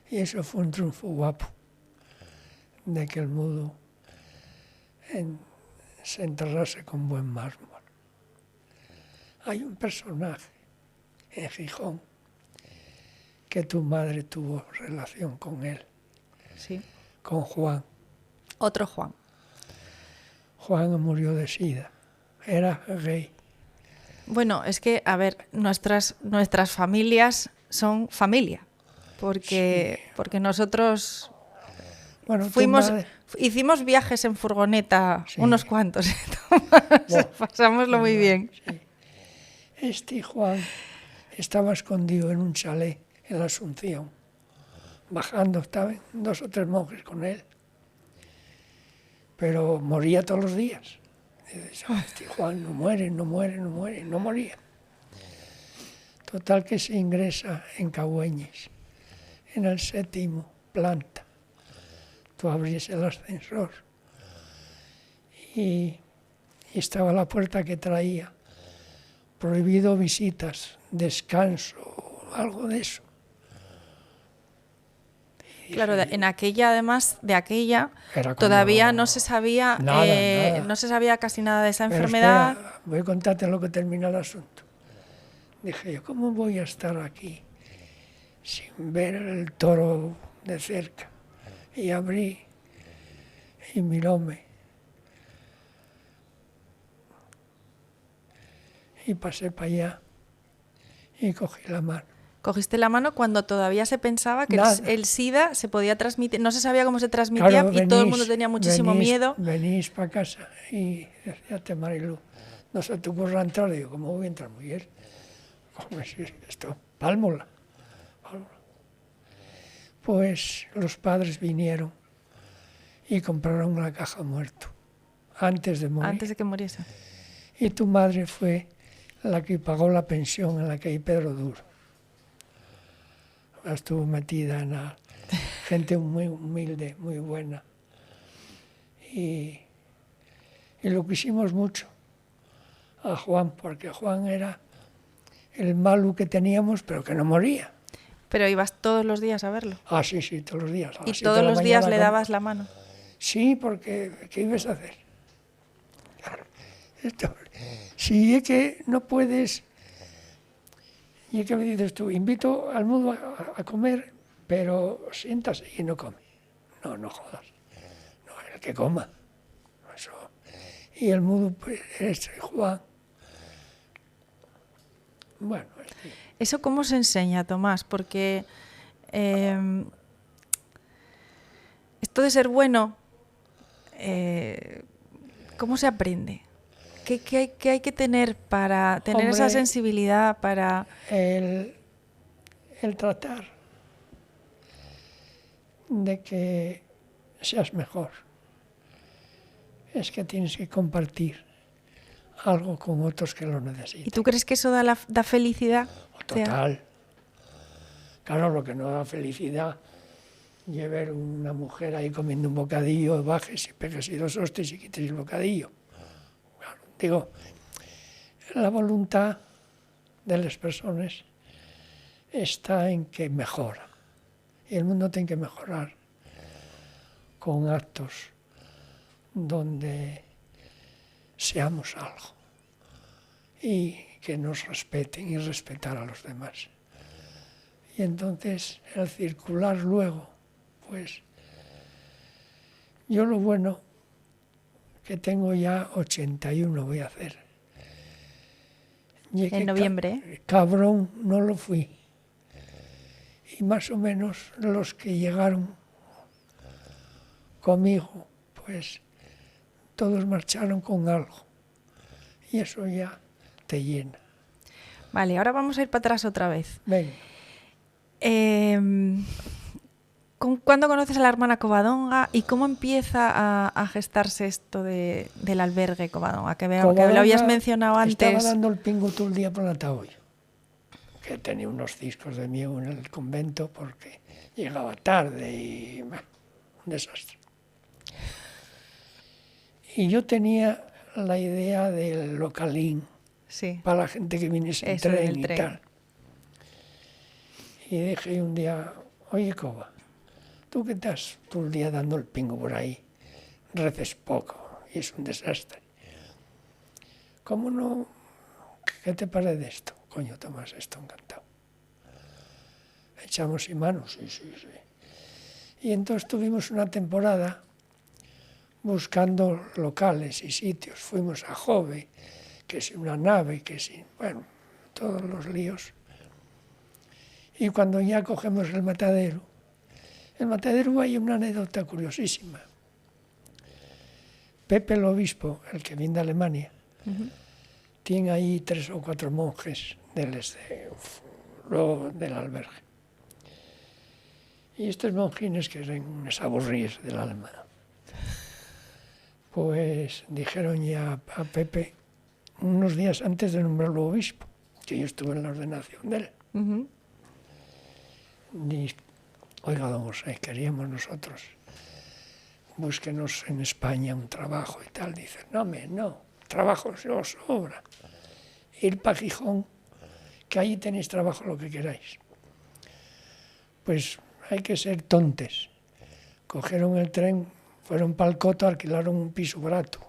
Y eso fue un triunfo guapo, de que el mudo se enterrase con buen mármol. Hay un personaje en Gijón que tu madre tuvo relación con él, Sí. con Juan. Otro Juan. Juan murió de sida, era gay. Bueno, es que, a ver, nuestras familias son familia, porque nosotros Bueno, hicimos viajes en furgoneta, Sí. unos cuantos, Bueno, pasámoslo muy bien. Sí. Este Juan estaba escondido en un chalet en la Asunción, bajando, estaban 2 o 3 monjes con él, pero moría todos los días. Dices, este Juan no muere, no moría. Total que se ingresa en Cagüeñes, en el 7º planta. Tú abrías el ascensor y estaba la puerta que traía prohibido visitas, descanso, algo de eso. Claro, en aquella, además de aquella, Era todavía cuando- no se sabía Nada. no se sabía casi nada de esa Pero enfermedad. espera, voy a contarte lo que termina el asunto. Dije yo, ¿cómo voy a estar aquí sin ver el toro de cerca? Y abrí y miróme. y pasé para allá y cogí la mano. Cogiste la mano cuando todavía se pensaba que Nada. el SIDA se podía transmitir, no se sabía cómo se transmitía Claro, y todo el mundo tenía muchísimo miedo. Venís para casa y decíate, Marilu, no se te ocurra entrar. Digo, ¿cómo voy a entrar, mujer? ¿Cómo es esto? Pálmola. Pues los padres vinieron y compraron una caja muerto antes de morir. Antes de que muriese. Y tu madre fue la que pagó la pensión en la calle Pedro Duro. Estuvo metida en la gente muy humilde, muy buena. Y lo quisimos mucho a Juan, porque Juan era el malo que teníamos, pero que no moría. Pero ibas todos los días a verlo. Ah, sí, todos los días. Y todos los días le dabas la mano. Sí, porque ¿qué ibas a hacer? Claro, si es que no puedes, y es que me dices tú, invito al mundo a comer, pero siéntase y no come. No jodas. No, el que coma. Eso. Y el mudo pues, es Juan. Bueno, ¿Eso cómo se enseña, Tomás? Porque esto de ser bueno, ¿cómo se aprende? ¿Qué hay que tener para tener esa sensibilidad para...? El tratar de que seas mejor. Es que tienes que compartir algo con otros que lo necesitan. ¿Y tú crees que eso da felicidad? Total. Claro, lo que no da felicidad es ver una mujer ahí comiendo un bocadillo, bajes y pegues y 2 hostias y quites el bocadillo. Claro, digo, la voluntad de las personas está en que mejora. Y el mundo tiene que mejorar con actos donde seamos algo y que nos respeten y respetar a los demás. Y entonces el circular luego, pues yo lo bueno que tengo ya 81 voy a hacer. Y en noviembre. Cabrón no lo fui. Y más o menos los que llegaron conmigo, pues todos marcharon con algo. Y eso ya te llena. Vale, ahora vamos a ir para atrás otra vez. Ven. ¿Cuándo conoces a la hermana Covadonga y cómo empieza a gestarse esto del albergue Covadonga? Que lo habías mencionado antes. Estaba dando el pingo todo el día por la Tahoyo, que tenía unos ciscos de miedo en el convento porque llegaba tarde y un desastre. Y yo tenía la idea del localín, sí, para la gente que viniese en tren y tal. Y dije un día, oye Cova, tú que estás todo el día dando el pingo por ahí, reces poco y es un desastre. ¿Cómo no? ¿Qué te parece esto? Coño, Tomás, esto encantado. Echamos y manos, sí. Y entonces tuvimos una temporada buscando locales y sitios. Fuimos a Jove, que si una nave, que si, bueno, todos los líos. Y cuando ya cogemos el matadero hay una anécdota curiosísima. Pepe el obispo, el que viene de Alemania, tiene ahí 3 o 4 monjes luego del albergue. Y estos monjines que eran unos aburridos del alma, pues dijeron ya a Pepe, unos días antes de nombrarlo obispo, que yo estuve en la ordenación de él. Y, oiga, don José, queríamos nosotros, búsquenos en España un trabajo y tal. Dice, no, trabajo se os sobra. Ir para Gijón, que allí tenéis trabajo lo que queráis. Pues hay que ser tontes. Cogieron el tren, fueron para el Coto, alquilaron un piso barato.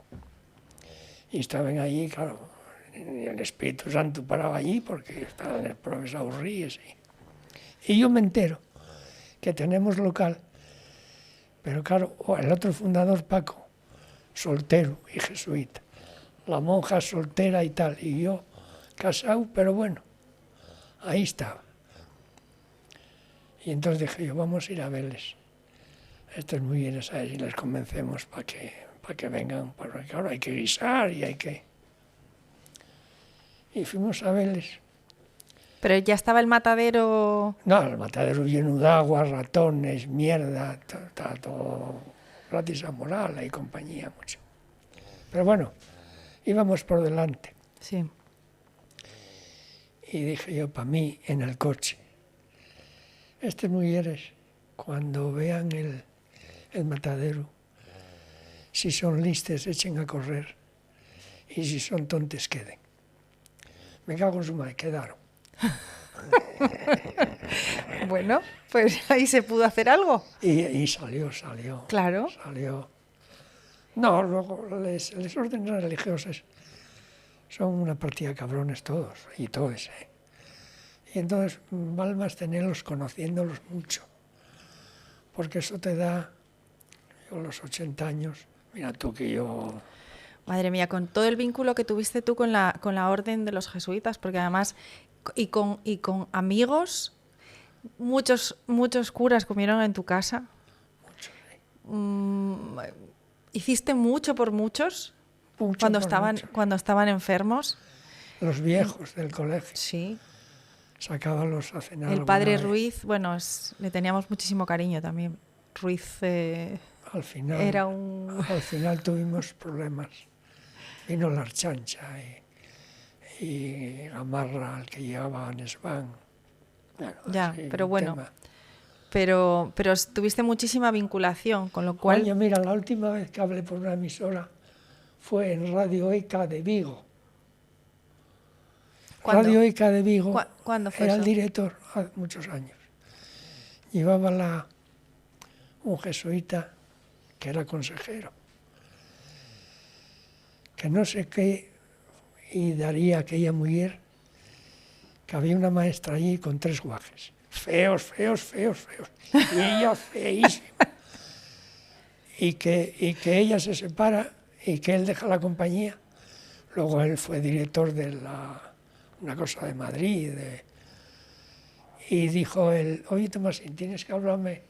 Y estaban allí, claro, el Espíritu Santo paraba allí porque estaban los profes aburridos. Y yo me entero que tenemos local, pero claro, el otro fundador, Paco, soltero y jesuita, la monja soltera y tal, y yo casado, pero bueno, ahí estaba. Y entonces dije yo, vamos a ir a verles. Estos mujeres, a ver si les convencemos para que vengan, porque claro, hay que guisar y hay que... Y fuimos a verles. Pero ya estaba el matadero... No, el matadero lleno de agua, ratones, mierda, estaba todo gratis a moral y compañía, mucho. Pero bueno, íbamos por delante. Sí. Y dije yo, para mí, en el coche, estas mujeres, cuando vean el matadero, si son listas, echen a correr, y si son tontes, queden. Me cago en su madre, quedaron. Bueno, pues ahí se pudo hacer algo. Y salió. Claro. Salió. No, luego les órdenes religiosos son una partida de cabrones todos, y todos, ¿eh? Y entonces vale más tenerlos conociéndolos mucho, porque eso te da, yo a los 80 años, mira tú que yo... Madre mía, con todo el vínculo que tuviste tú con la orden de los jesuitas, porque además, y con amigos, muchos curas comieron en tu casa. Mucho, sí. ¿Hiciste mucho por muchos Mucho cuando por mucho. estaban enfermos? Los viejos del colegio, Sí. sacábamos a cenar. El padre alguna vez. Ruiz, bueno, le teníamos muchísimo cariño también. Ruiz Al final, era un... al final tuvimos problemas. Vino la Archancha y Gamarra, al que llevaba a Nesván. Bueno, Ya, sí, pero un bueno. tema. Pero tuviste muchísima vinculación, con lo cual... Coño, mira, la última vez que hablé por una emisora fue en Radio ECA de Vigo. ¿Cuándo? Radio ECA de Vigo ¿Cuándo fue era eso? el director hace muchos años. Llevaba un jesuita que era consejero, que no sé qué, y daría aquella mujer, que había una maestra allí con 3 guajes. Feos. Y ella feísima. Y que ella se separa y que él deja la compañía. Luego él fue director de una cosa de Madrid. Y dijo él, oye Tomasín, tienes que hablarme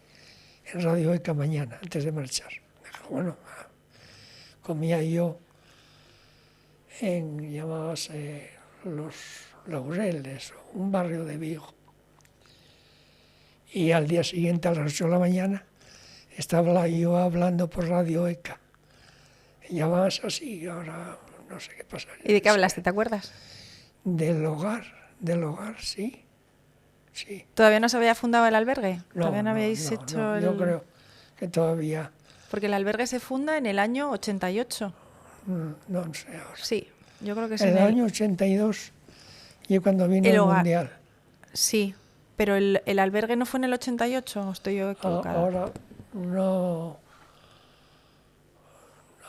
en Radio ECA mañana, antes de marchar. Dijo, bueno, comía yo llamábase Los Laureles, un barrio de Vigo. Y al día siguiente, a las 8 de la mañana, estaba yo hablando por Radio ECA. Y llamabas así, ahora no sé qué pasa. ¿Y de qué hablaste? ¿Te acuerdas? Del hogar, sí. ¿Todavía no se había fundado el albergue? No, ¿Todavía no habíais no, hecho no, el...? yo creo que todavía, Porque el albergue se funda en el año 88. no sé ahora. Sí, yo creo que es En el año 82, y cuando vino El el hogar. Mundial. Sí, pero el albergue no fue en el 88, ¿o estoy yo equivocada?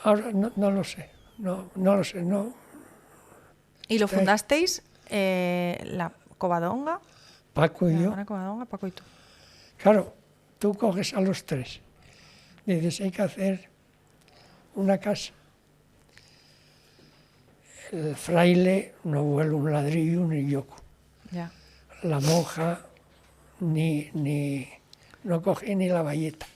Ahora no lo sé, no lo sé, no. ¿Y lo Está- fundasteis la Covadonga? Paco y La yo, hermana Covadonga, Paco y tú. claro, tú coges a los 3, dices, hay que hacer una casa. El fraile no vuelve un ladrillo ni yoco. Ya. La monja no coge ni la bayeta.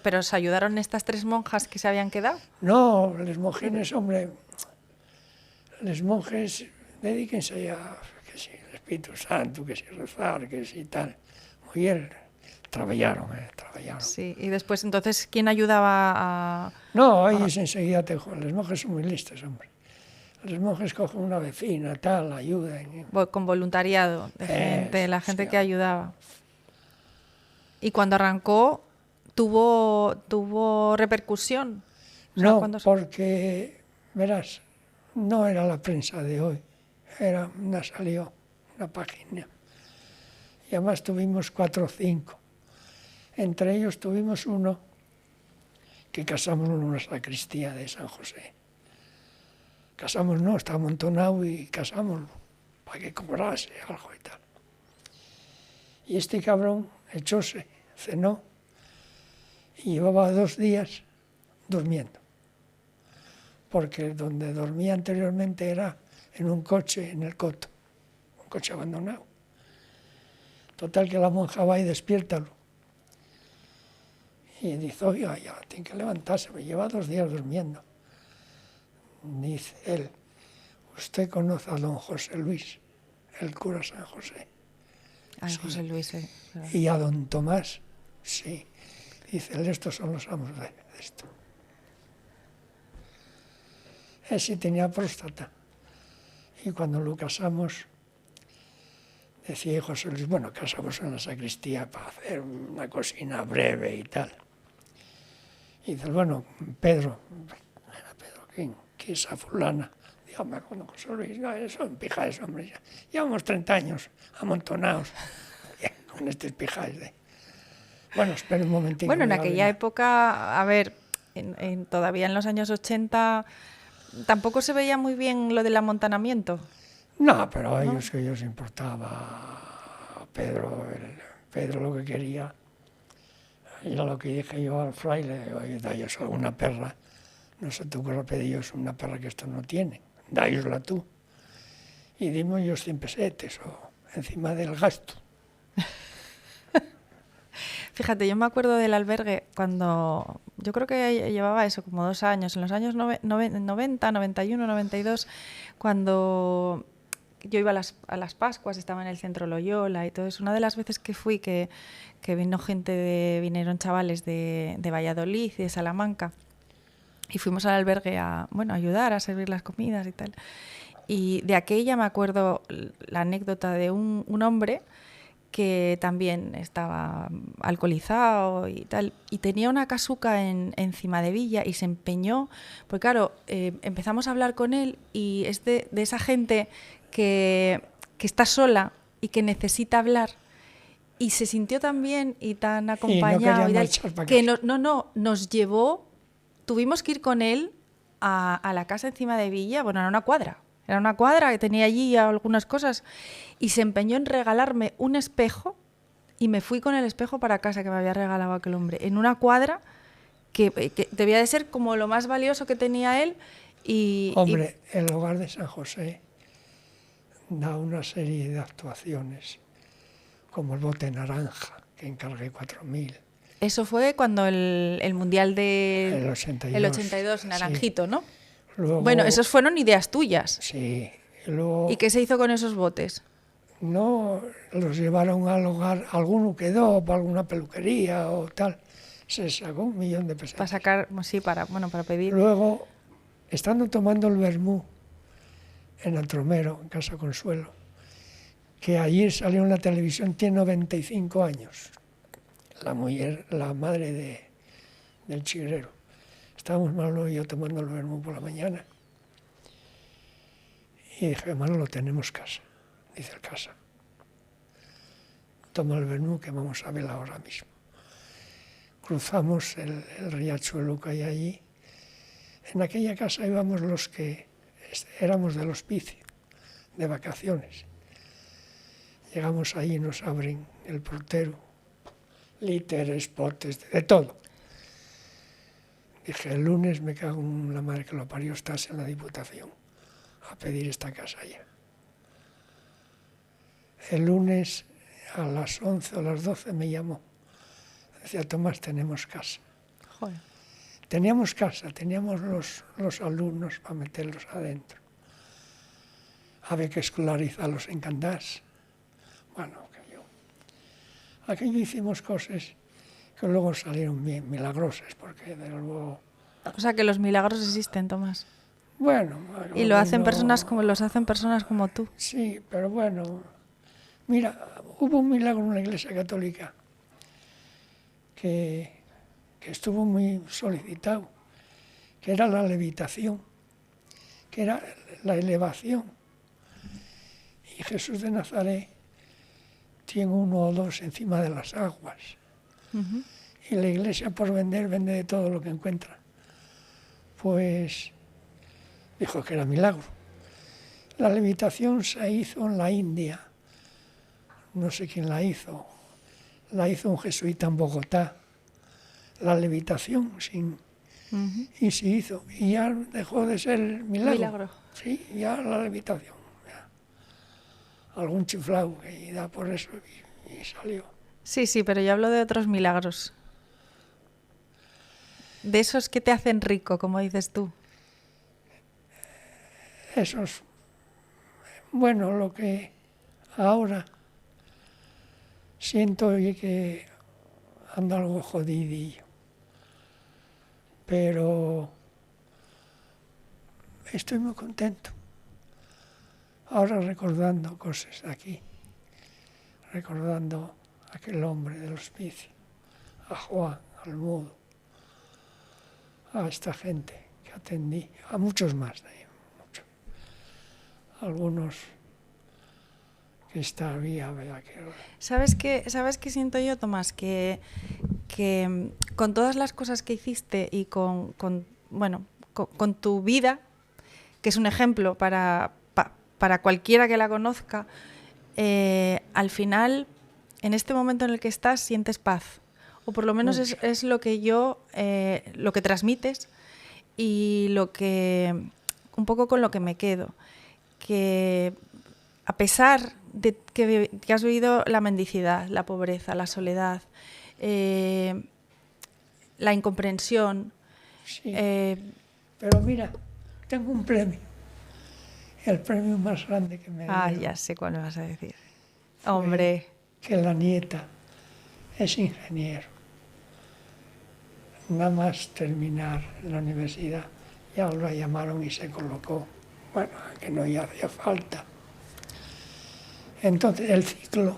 ¿Pero os ayudaron estas 3 monjas que se habían quedado? No, los monjines, hombre, los monjes dedíquense a, que si el Espíritu Santo, que si rezar, que si tal. Mujer, trabajaron. Sí, y después entonces, ¿quién ayudaba a...? No, ellos enseguida los monjes son muy listos, hombre. Los monjes cogen una vecina, tal, ayudan. Con voluntariado, la gente sí. que ayudaba. Y cuando arrancó, tuvo repercusión. O sea, No, porque, verás, no era la prensa de hoy, salió una página. Y además tuvimos 4 o 5. Entre ellos tuvimos uno que casamos en una sacristía de San José. Casamos, no, estaba amontonado y casamos para que cobrase algo y tal. Y este cabrón echóse, cenó y llevaba 2 días durmiendo. Porque donde dormía anteriormente era en un coche en el Coto. coche abandonado. Total que la monja va y despiértalo. Y dice, oiga, ya tiene que levantarse, me lleva 2 días durmiendo. Dice él, usted conoce a don José Luis, el cura San José. Ay, Sí. José Luis, claro. Y a don Tomás, sí. Dice él, estos son los amos de esto. Él sí tenía próstata. Y cuando lo casamos, decía José Luis, bueno, casamos en la sacristía para hacer una cocina breve y tal. Y dice, bueno, Pedro, era Pedro, ¿quién es esa fulana? Dígame, con José Luis, no, son pijaes, hombre, ya llevamos 30 años amontonados con estos pijaes de... Bueno, espera un momentito. Bueno, en aquella época, a ver, todavía en los años 80 tampoco se veía muy bien lo del amontonamiento. No, pero a ellos que ellos importaba Pedro lo que quería, era lo que dije yo al fraile, oye, dayos alguna perra, no se te ocurra pediros una perra que esto no tiene, dayosla tú. Y dimos yo 100 pesetes o encima del gasto. Fíjate, yo me acuerdo del albergue cuando, yo creo que llevaba eso, como 2 años, en los años 90, 91, 92, cuando yo iba a las Pascuas, estaba en el centro Loyola y todo eso. Una de las veces que fui, que vinieron chavales de Valladolid y de Salamanca, y fuimos al albergue a ayudar, a servir las comidas y tal. Y de aquella me acuerdo la anécdota de un hombre que también estaba alcoholizado y tal, y tenía una casuca en Cimadevilla y se empeñó, porque claro, empezamos a hablar con él y es de esa gente que está sola y que necesita hablar, y se sintió tan bien y tan acompañado y tal, que nos llevó, tuvimos que ir con él a la casa en Cimadevilla, bueno, era una cuadra que tenía allí algunas cosas, y se empeñó en regalarme un espejo, y me fui con el espejo para casa que me había regalado aquel hombre, en una cuadra que debía de ser como lo más valioso que tenía él. Hombre, el hogar de San José da una serie de actuaciones, como el bote naranja, que encargué 4.000. Eso fue cuando el Mundial El 82, Naranjito, sí. ¿No? Luego, bueno, esos fueron ideas tuyas. Sí. Luego, ¿y qué se hizo con esos botes? No, los llevaron al hogar, alguno quedó para alguna peluquería o tal. Se sacó 1.000.000 de pesetas. Para sacar, sí, para pedir. Luego, estando tomando el vermú en Antromero, en Casa Consuelo, que allí salió en la televisión, tiene 95 años, la madre del chigrero. Estábamos Manolo y yo tomando el vermú por la mañana. Y dije, Manolo, tenemos casa. Dice el casa. Toma el vermú que vamos a ver ahora mismo. Cruzamos el riachuelo que hay allí. En aquella casa íbamos los que éramos del hospicio, de vacaciones. Llegamos ahí y nos abren el portero, líteres, potes, de todo. Dije, el lunes me cago en la madre que lo parió, estás en la Diputación a pedir esta casa ya. El lunes a las 11 o las 12 me llamó. Decía, Tomás, tenemos casa. Joder. Teníamos casa, teníamos los alumnos para meterlos adentro. Había que escolarizarlos en Candás. Bueno, aquello hicimos cosas que luego salieron bien, milagrosas, porque de luego... O sea, que los milagros existen, Tomás. Bueno... Y los hacen personas como tú. Sí, pero bueno... Mira, hubo un milagro en la Iglesia Católica que estuvo muy solicitado, que era la levitación, que era la elevación. Y Jesús de Nazaret tiene 1 o 2 encima de las aguas. Uh-huh. Y la Iglesia, por vende de todo lo que encuentra. Pues dijo que era milagro. La levitación se hizo en la India. No sé quién la hizo un jesuita en Bogotá, la levitación, uh-huh. Y se hizo, y ya dejó de ser milagro. Sí, ya la levitación. Ya. algún chiflao y da por eso y salió. Sí, sí, pero yo hablo de otros milagros. De esos que te hacen rico, como dices tú. Eso es, bueno, lo que ahora siento y que ando algo jodidillo, pero estoy muy contento. Ahora recordando cosas de aquí, recordando a aquel hombre del hospicio, a Juan, al mudo, a esta gente que atendí, a muchos más de ahí, muchos. Algunos que estaría, ¿verdad? ¿Sabes qué siento yo, Tomás? Que con todas las cosas que hiciste y con tu vida, que es un ejemplo para cualquiera que la conozca, al final, en este momento en el que estás, sientes paz. O por lo menos es lo que lo que transmites y un poco con lo que me quedo. Que a pesar de que has vivido la mendicidad, la pobreza, la soledad, la incomprensión. Sí, pero mira, tengo un premio. El premio más grande que me dieron. Ya sé cuál me vas a decir. Hombre. Que la nieta es ingeniero. Nada más terminar la universidad, ya la llamaron y se colocó. Bueno, que no ya hacía falta. Entonces el ciclo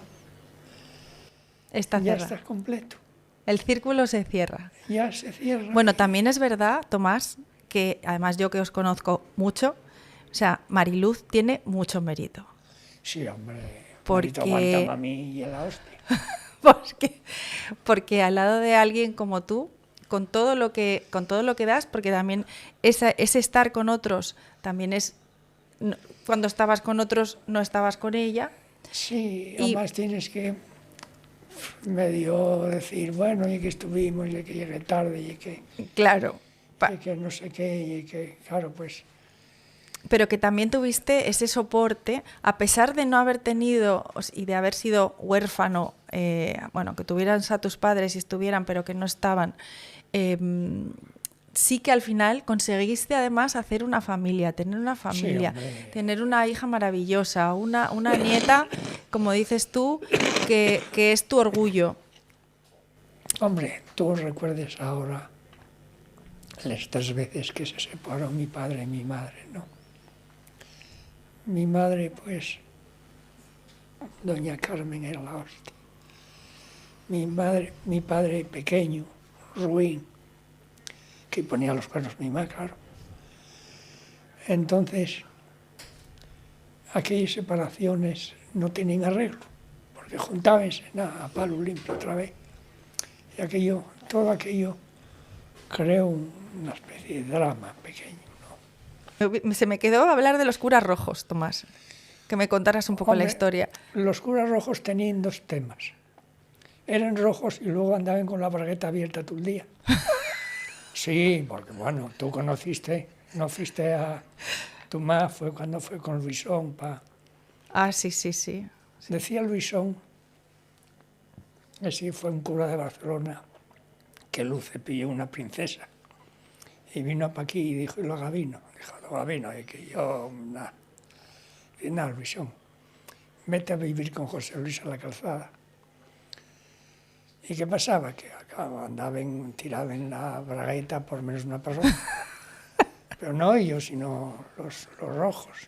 ya está completo. El círculo se cierra. Ya se cierra. Bueno, también es verdad, Tomás, que además yo que os conozco mucho, o sea, Mariluz tiene mucho mérito. Sí, hombre. Porque aguántame a mí y a la hostia. porque al lado de alguien como tú, con todo lo que das, porque también ese estar con otros también es cuando estabas con otros no estabas con ella. Sí, además tienes que medio decir, bueno, y que estuvimos, y que llegué tarde, y que... Claro. Y que no sé qué, y que, claro, pues... Pero que también tuviste ese soporte, a pesar de no haber tenido y de haber sido huérfano, que tuvieran a tus padres y estuvieran, pero que no estaban, sí que al final conseguiste además hacer una familia, tener una familia, sí, tener una hija maravillosa, una nieta, como dices tú, que es tu orgullo. Hombre, tú recuerdes ahora las 3 veces que se separó mi padre y mi madre, ¿no? Mi madre, pues, doña Carmen era la hostia. Mi padre pequeño, ruin, que ponía los cuernos mi madre, claro. Entonces, aquellas separaciones no tenían arreglo, porque juntábanse a palo limpio otra vez. Y todo aquello creó una especie de drama pequeño. Se me quedó hablar de los curas rojos, Tomás, que me contaras un poco la historia. Los curas rojos tenían 2 temas. Eran rojos y luego andaban con la bragueta abierta todo el día. Sí, porque bueno, tú no fuiste a tu mamá, fue cuando fue con Luisón. Sí. Decía Luisón, ese fue un cura de Barcelona, que Luce pilló una princesa. Y vino para aquí y dijo, ¿y lo Gavino? Dijo, lo Gavino, y que yo, nada. Y nada, Luisón, vete a vivir con José Luis a la Calzada. ¿Y qué pasaba? Que andaban, tiraban la bragueta por menos una persona. Pero no ellos, sino los rojos.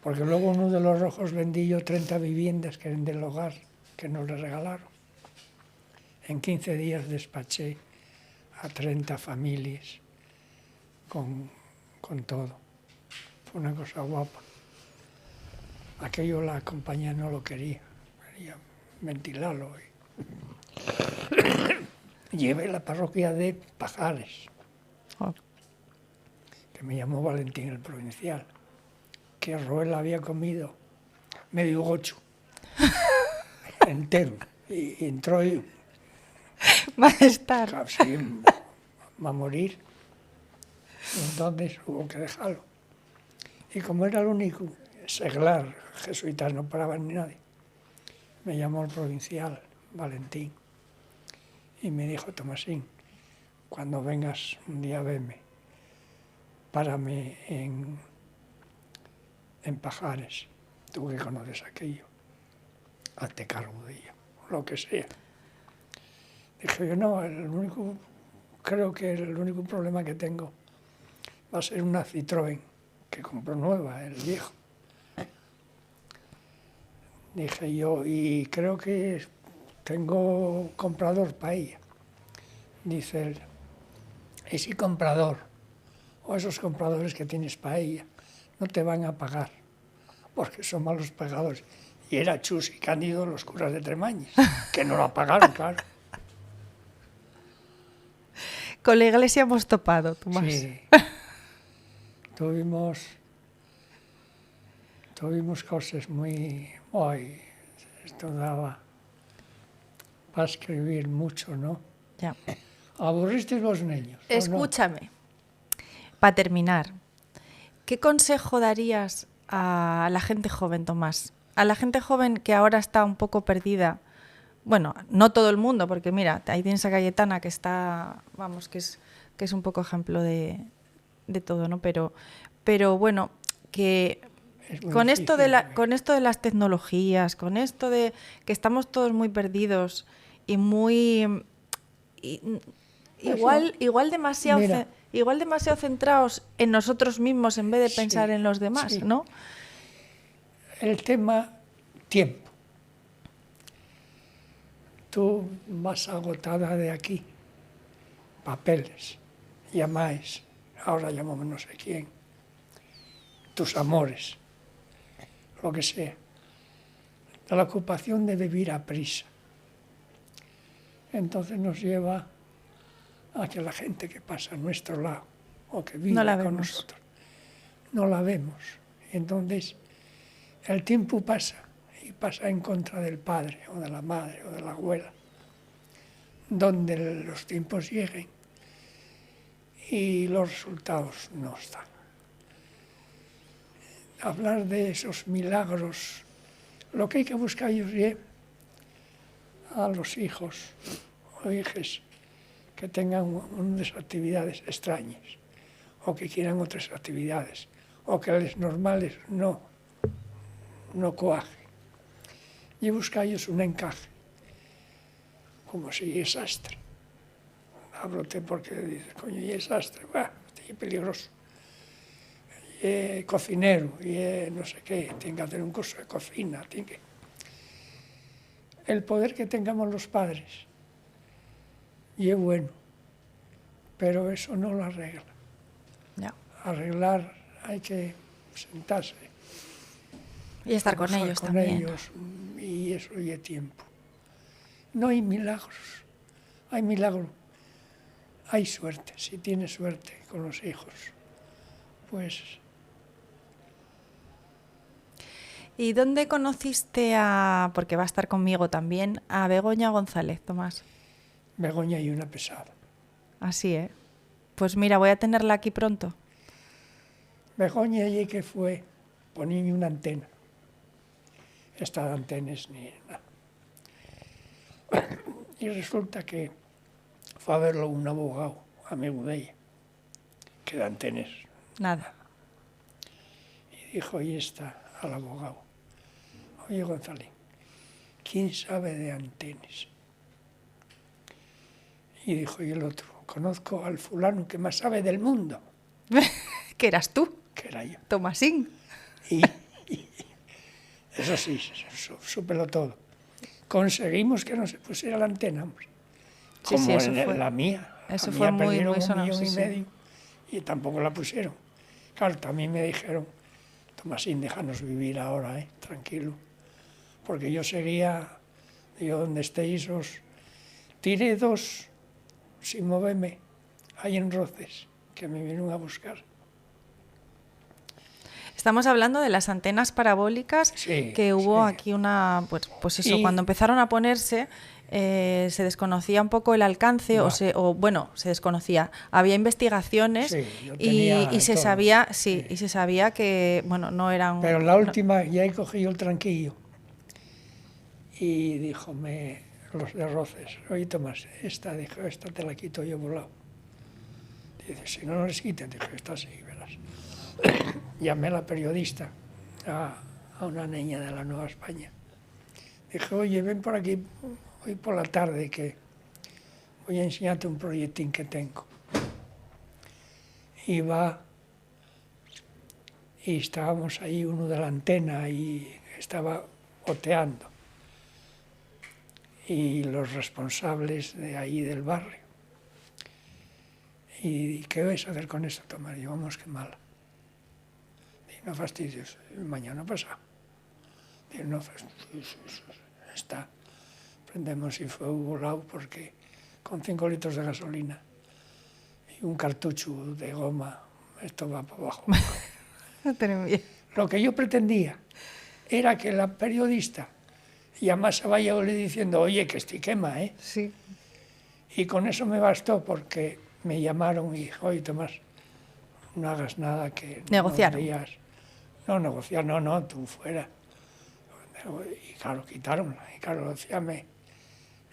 Porque luego uno de los rojos vendí yo 30 viviendas que eran del hogar, que nos le regalaron. En 15 días despaché a 30 familias con todo. Fue una cosa guapa. Aquello la compañía no lo quería ventilarlo. Llevé la parroquia de Pajares, que me llamó Valentín el provincial, que Roel había comido medio gocho entero y entró y va a estar. Sí, va a morir. Entonces hubo que dejarlo. Y como era el único, seglar, jesuitas no paraban ni nadie. Me llamó el provincial, Valentín, y me dijo: Tomasín, cuando vengas un día, veme, párame en Pajares, tú que conoces aquello, hazte cargo de ello, lo que sea. Dije yo: no, creo que el único problema que tengo va a ser una Citroën, que compró nueva, el viejo. Dije yo: y creo que tengo comprador para ella. Dice él: ¿y si comprador o esos compradores que tienes para ella no te van a pagar? Porque son malos pagadores. Y era Chus y Cándido, los curas de Tremañes, que no la pagaron, claro. Con la iglesia hemos topado, Tomás. Sí. Tuvimos cosas muy... Ay, esto daba para escribir mucho, ¿no? Ya. ¿Aburristeis los niños? Escúchame, para terminar, ¿qué consejo darías a la gente joven, Tomás? A la gente joven que ahora está un poco perdida. Bueno, no todo el mundo, porque mira, ahí tienes a Cayetana que está, vamos, que es un poco ejemplo de todo, ¿no? Pero bueno, que con esto de las tecnologías, con esto de que estamos todos muy perdidos y muy igual demasiado centrados en nosotros mismos en vez de pensar en los demás, sí. ¿no? El tema tiempo. Tú vas agotada de aquí, papeles, llamáis, ahora llamamos no sé quién, tus amores, lo que sea. La ocupación de vivir a prisa. Entonces nos lleva a que la gente que pasa a nuestro lado o que vive con nosotros, no la vemos. Entonces el tiempo pasa y pasa en contra del padre o de la madre o de la abuela, donde los tiempos lleguen y los resultados no están. Hablar de esos milagros, lo que hay que buscar es a los hijos o hijas que tengan unas actividades extrañas o que quieran otras actividades o que las normales no cuajen. Y buscar ellos un encaje, como si es sastre. Háblote porque dices: coño, y es sastre, es peligroso. Y cocinero, y no sé qué, tiene que hacer un curso de cocina, El poder que tengamos los padres, y es bueno, pero eso no lo arregla. No. Arreglar, hay que sentarse. Y estar con ellos también. Y eso lleva tiempo. No hay milagros. Hay milagro. Hay suerte. Si tienes suerte con los hijos, pues... ¿Y dónde conociste porque va a estar conmigo también, a Begoña González, Tomás? Begoña y una pesada. Así, ¿eh? Pues mira, voy a tenerla aquí pronto. Begoña y que fue, ponía una antena. Esta de antenas ni nada. Y resulta que fue a verlo un abogado, amigo de ella, que de antenas. Nada. Y dijo, ahí está, al abogado: oye, González, ¿quién sabe de antenas? Y dijo, y el otro: conozco al fulano que más sabe del mundo. ¿Que eras tú? Que era yo. Tomasín. Y eso sí, súpelo todo. Conseguimos que no se pusiera la antena, hombre. Como sí, eso en fue, la mía. Eso la fue mía muy, perdieron muy sonado. 1,5 Sí. millones y tampoco la pusieron. Claro, también me dijeron: Tomasín, déjanos vivir ahora, tranquilo. Porque yo seguía, digo, donde estéis, tiré 2 sin moverme, ahí en Roces, que me vinieron a buscar. Estamos hablando de las antenas parabólicas que hubo aquí pues eso, cuando empezaron a ponerse se desconocía un poco el alcance, se desconocía. Había investigaciones y se sabía, y se sabía que, bueno, no eran... Pero la última, ya he cogido el tranquillo y díjome los de Roces, oye Tomás, esta te la quito yo volado. Dice, si no les quiten, dije, esta sí, verás. Llamé a la periodista, a una niña de la Nueva España. Dije, oye, ven por aquí hoy por la tarde que voy a enseñarte un proyectín que tengo. Y va, y estábamos ahí, uno de la antena, y estaba oteando. Y los responsables de ahí del barrio. ¿Y qué vais a hacer con esto, Tomás? Y yo, vamos, qué mala. Y no fastidies, mañana pasa. Y no fastidies, está. Prendemos y fue volado porque con 5 litros de gasolina y un cartucho de goma, esto va para abajo. Lo que yo pretendía era que la periodista llamase a Valladolid diciendo, oye, que estoy quema, ¿eh? Sí. Y con eso me bastó porque me llamaron y dije, oye, Tomás, no hagas nada que... Negociaron. No, negociar, no, tú fuera. Y claro, quitaron. Y claro, decíame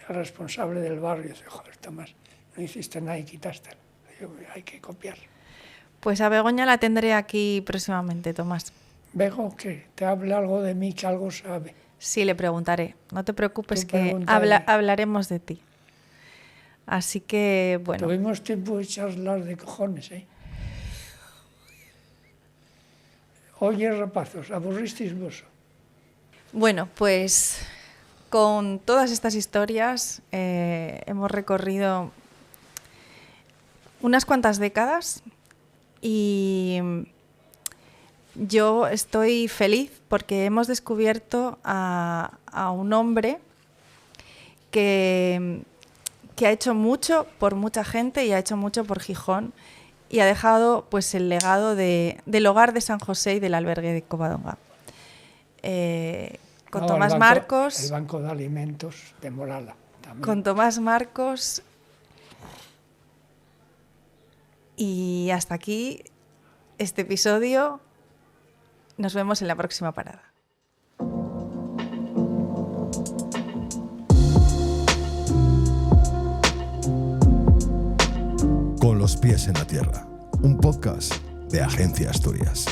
el responsable del barrio, dice, joder, Tomás, no hiciste nada y quitaste. Digo, hay que copiar. Pues a Begoña la tendré aquí próximamente, Tomás. Bego, que te hable algo de mí, que algo sabe. Sí, le preguntaré. No te preocupes, que hablaremos de ti. Así que, bueno. Tuvimos tiempo de charlar de cojones, ¿eh? Oye, rapazos, ¿aburristeis vos? Bueno, pues con todas estas historias hemos recorrido unas cuantas décadas y yo estoy feliz porque hemos descubierto a un hombre que ha hecho mucho por mucha gente y ha hecho mucho por Gijón y ha dejado pues el legado del hogar de San José y del albergue de Covadonga. Con Tomás Marcos. El Banco de Alimentos de Morala. También. Con Tomás Marcos. Y hasta aquí este episodio. Nos vemos en la próxima parada. Con los pies en la tierra. Un podcast de Agencia Asturias.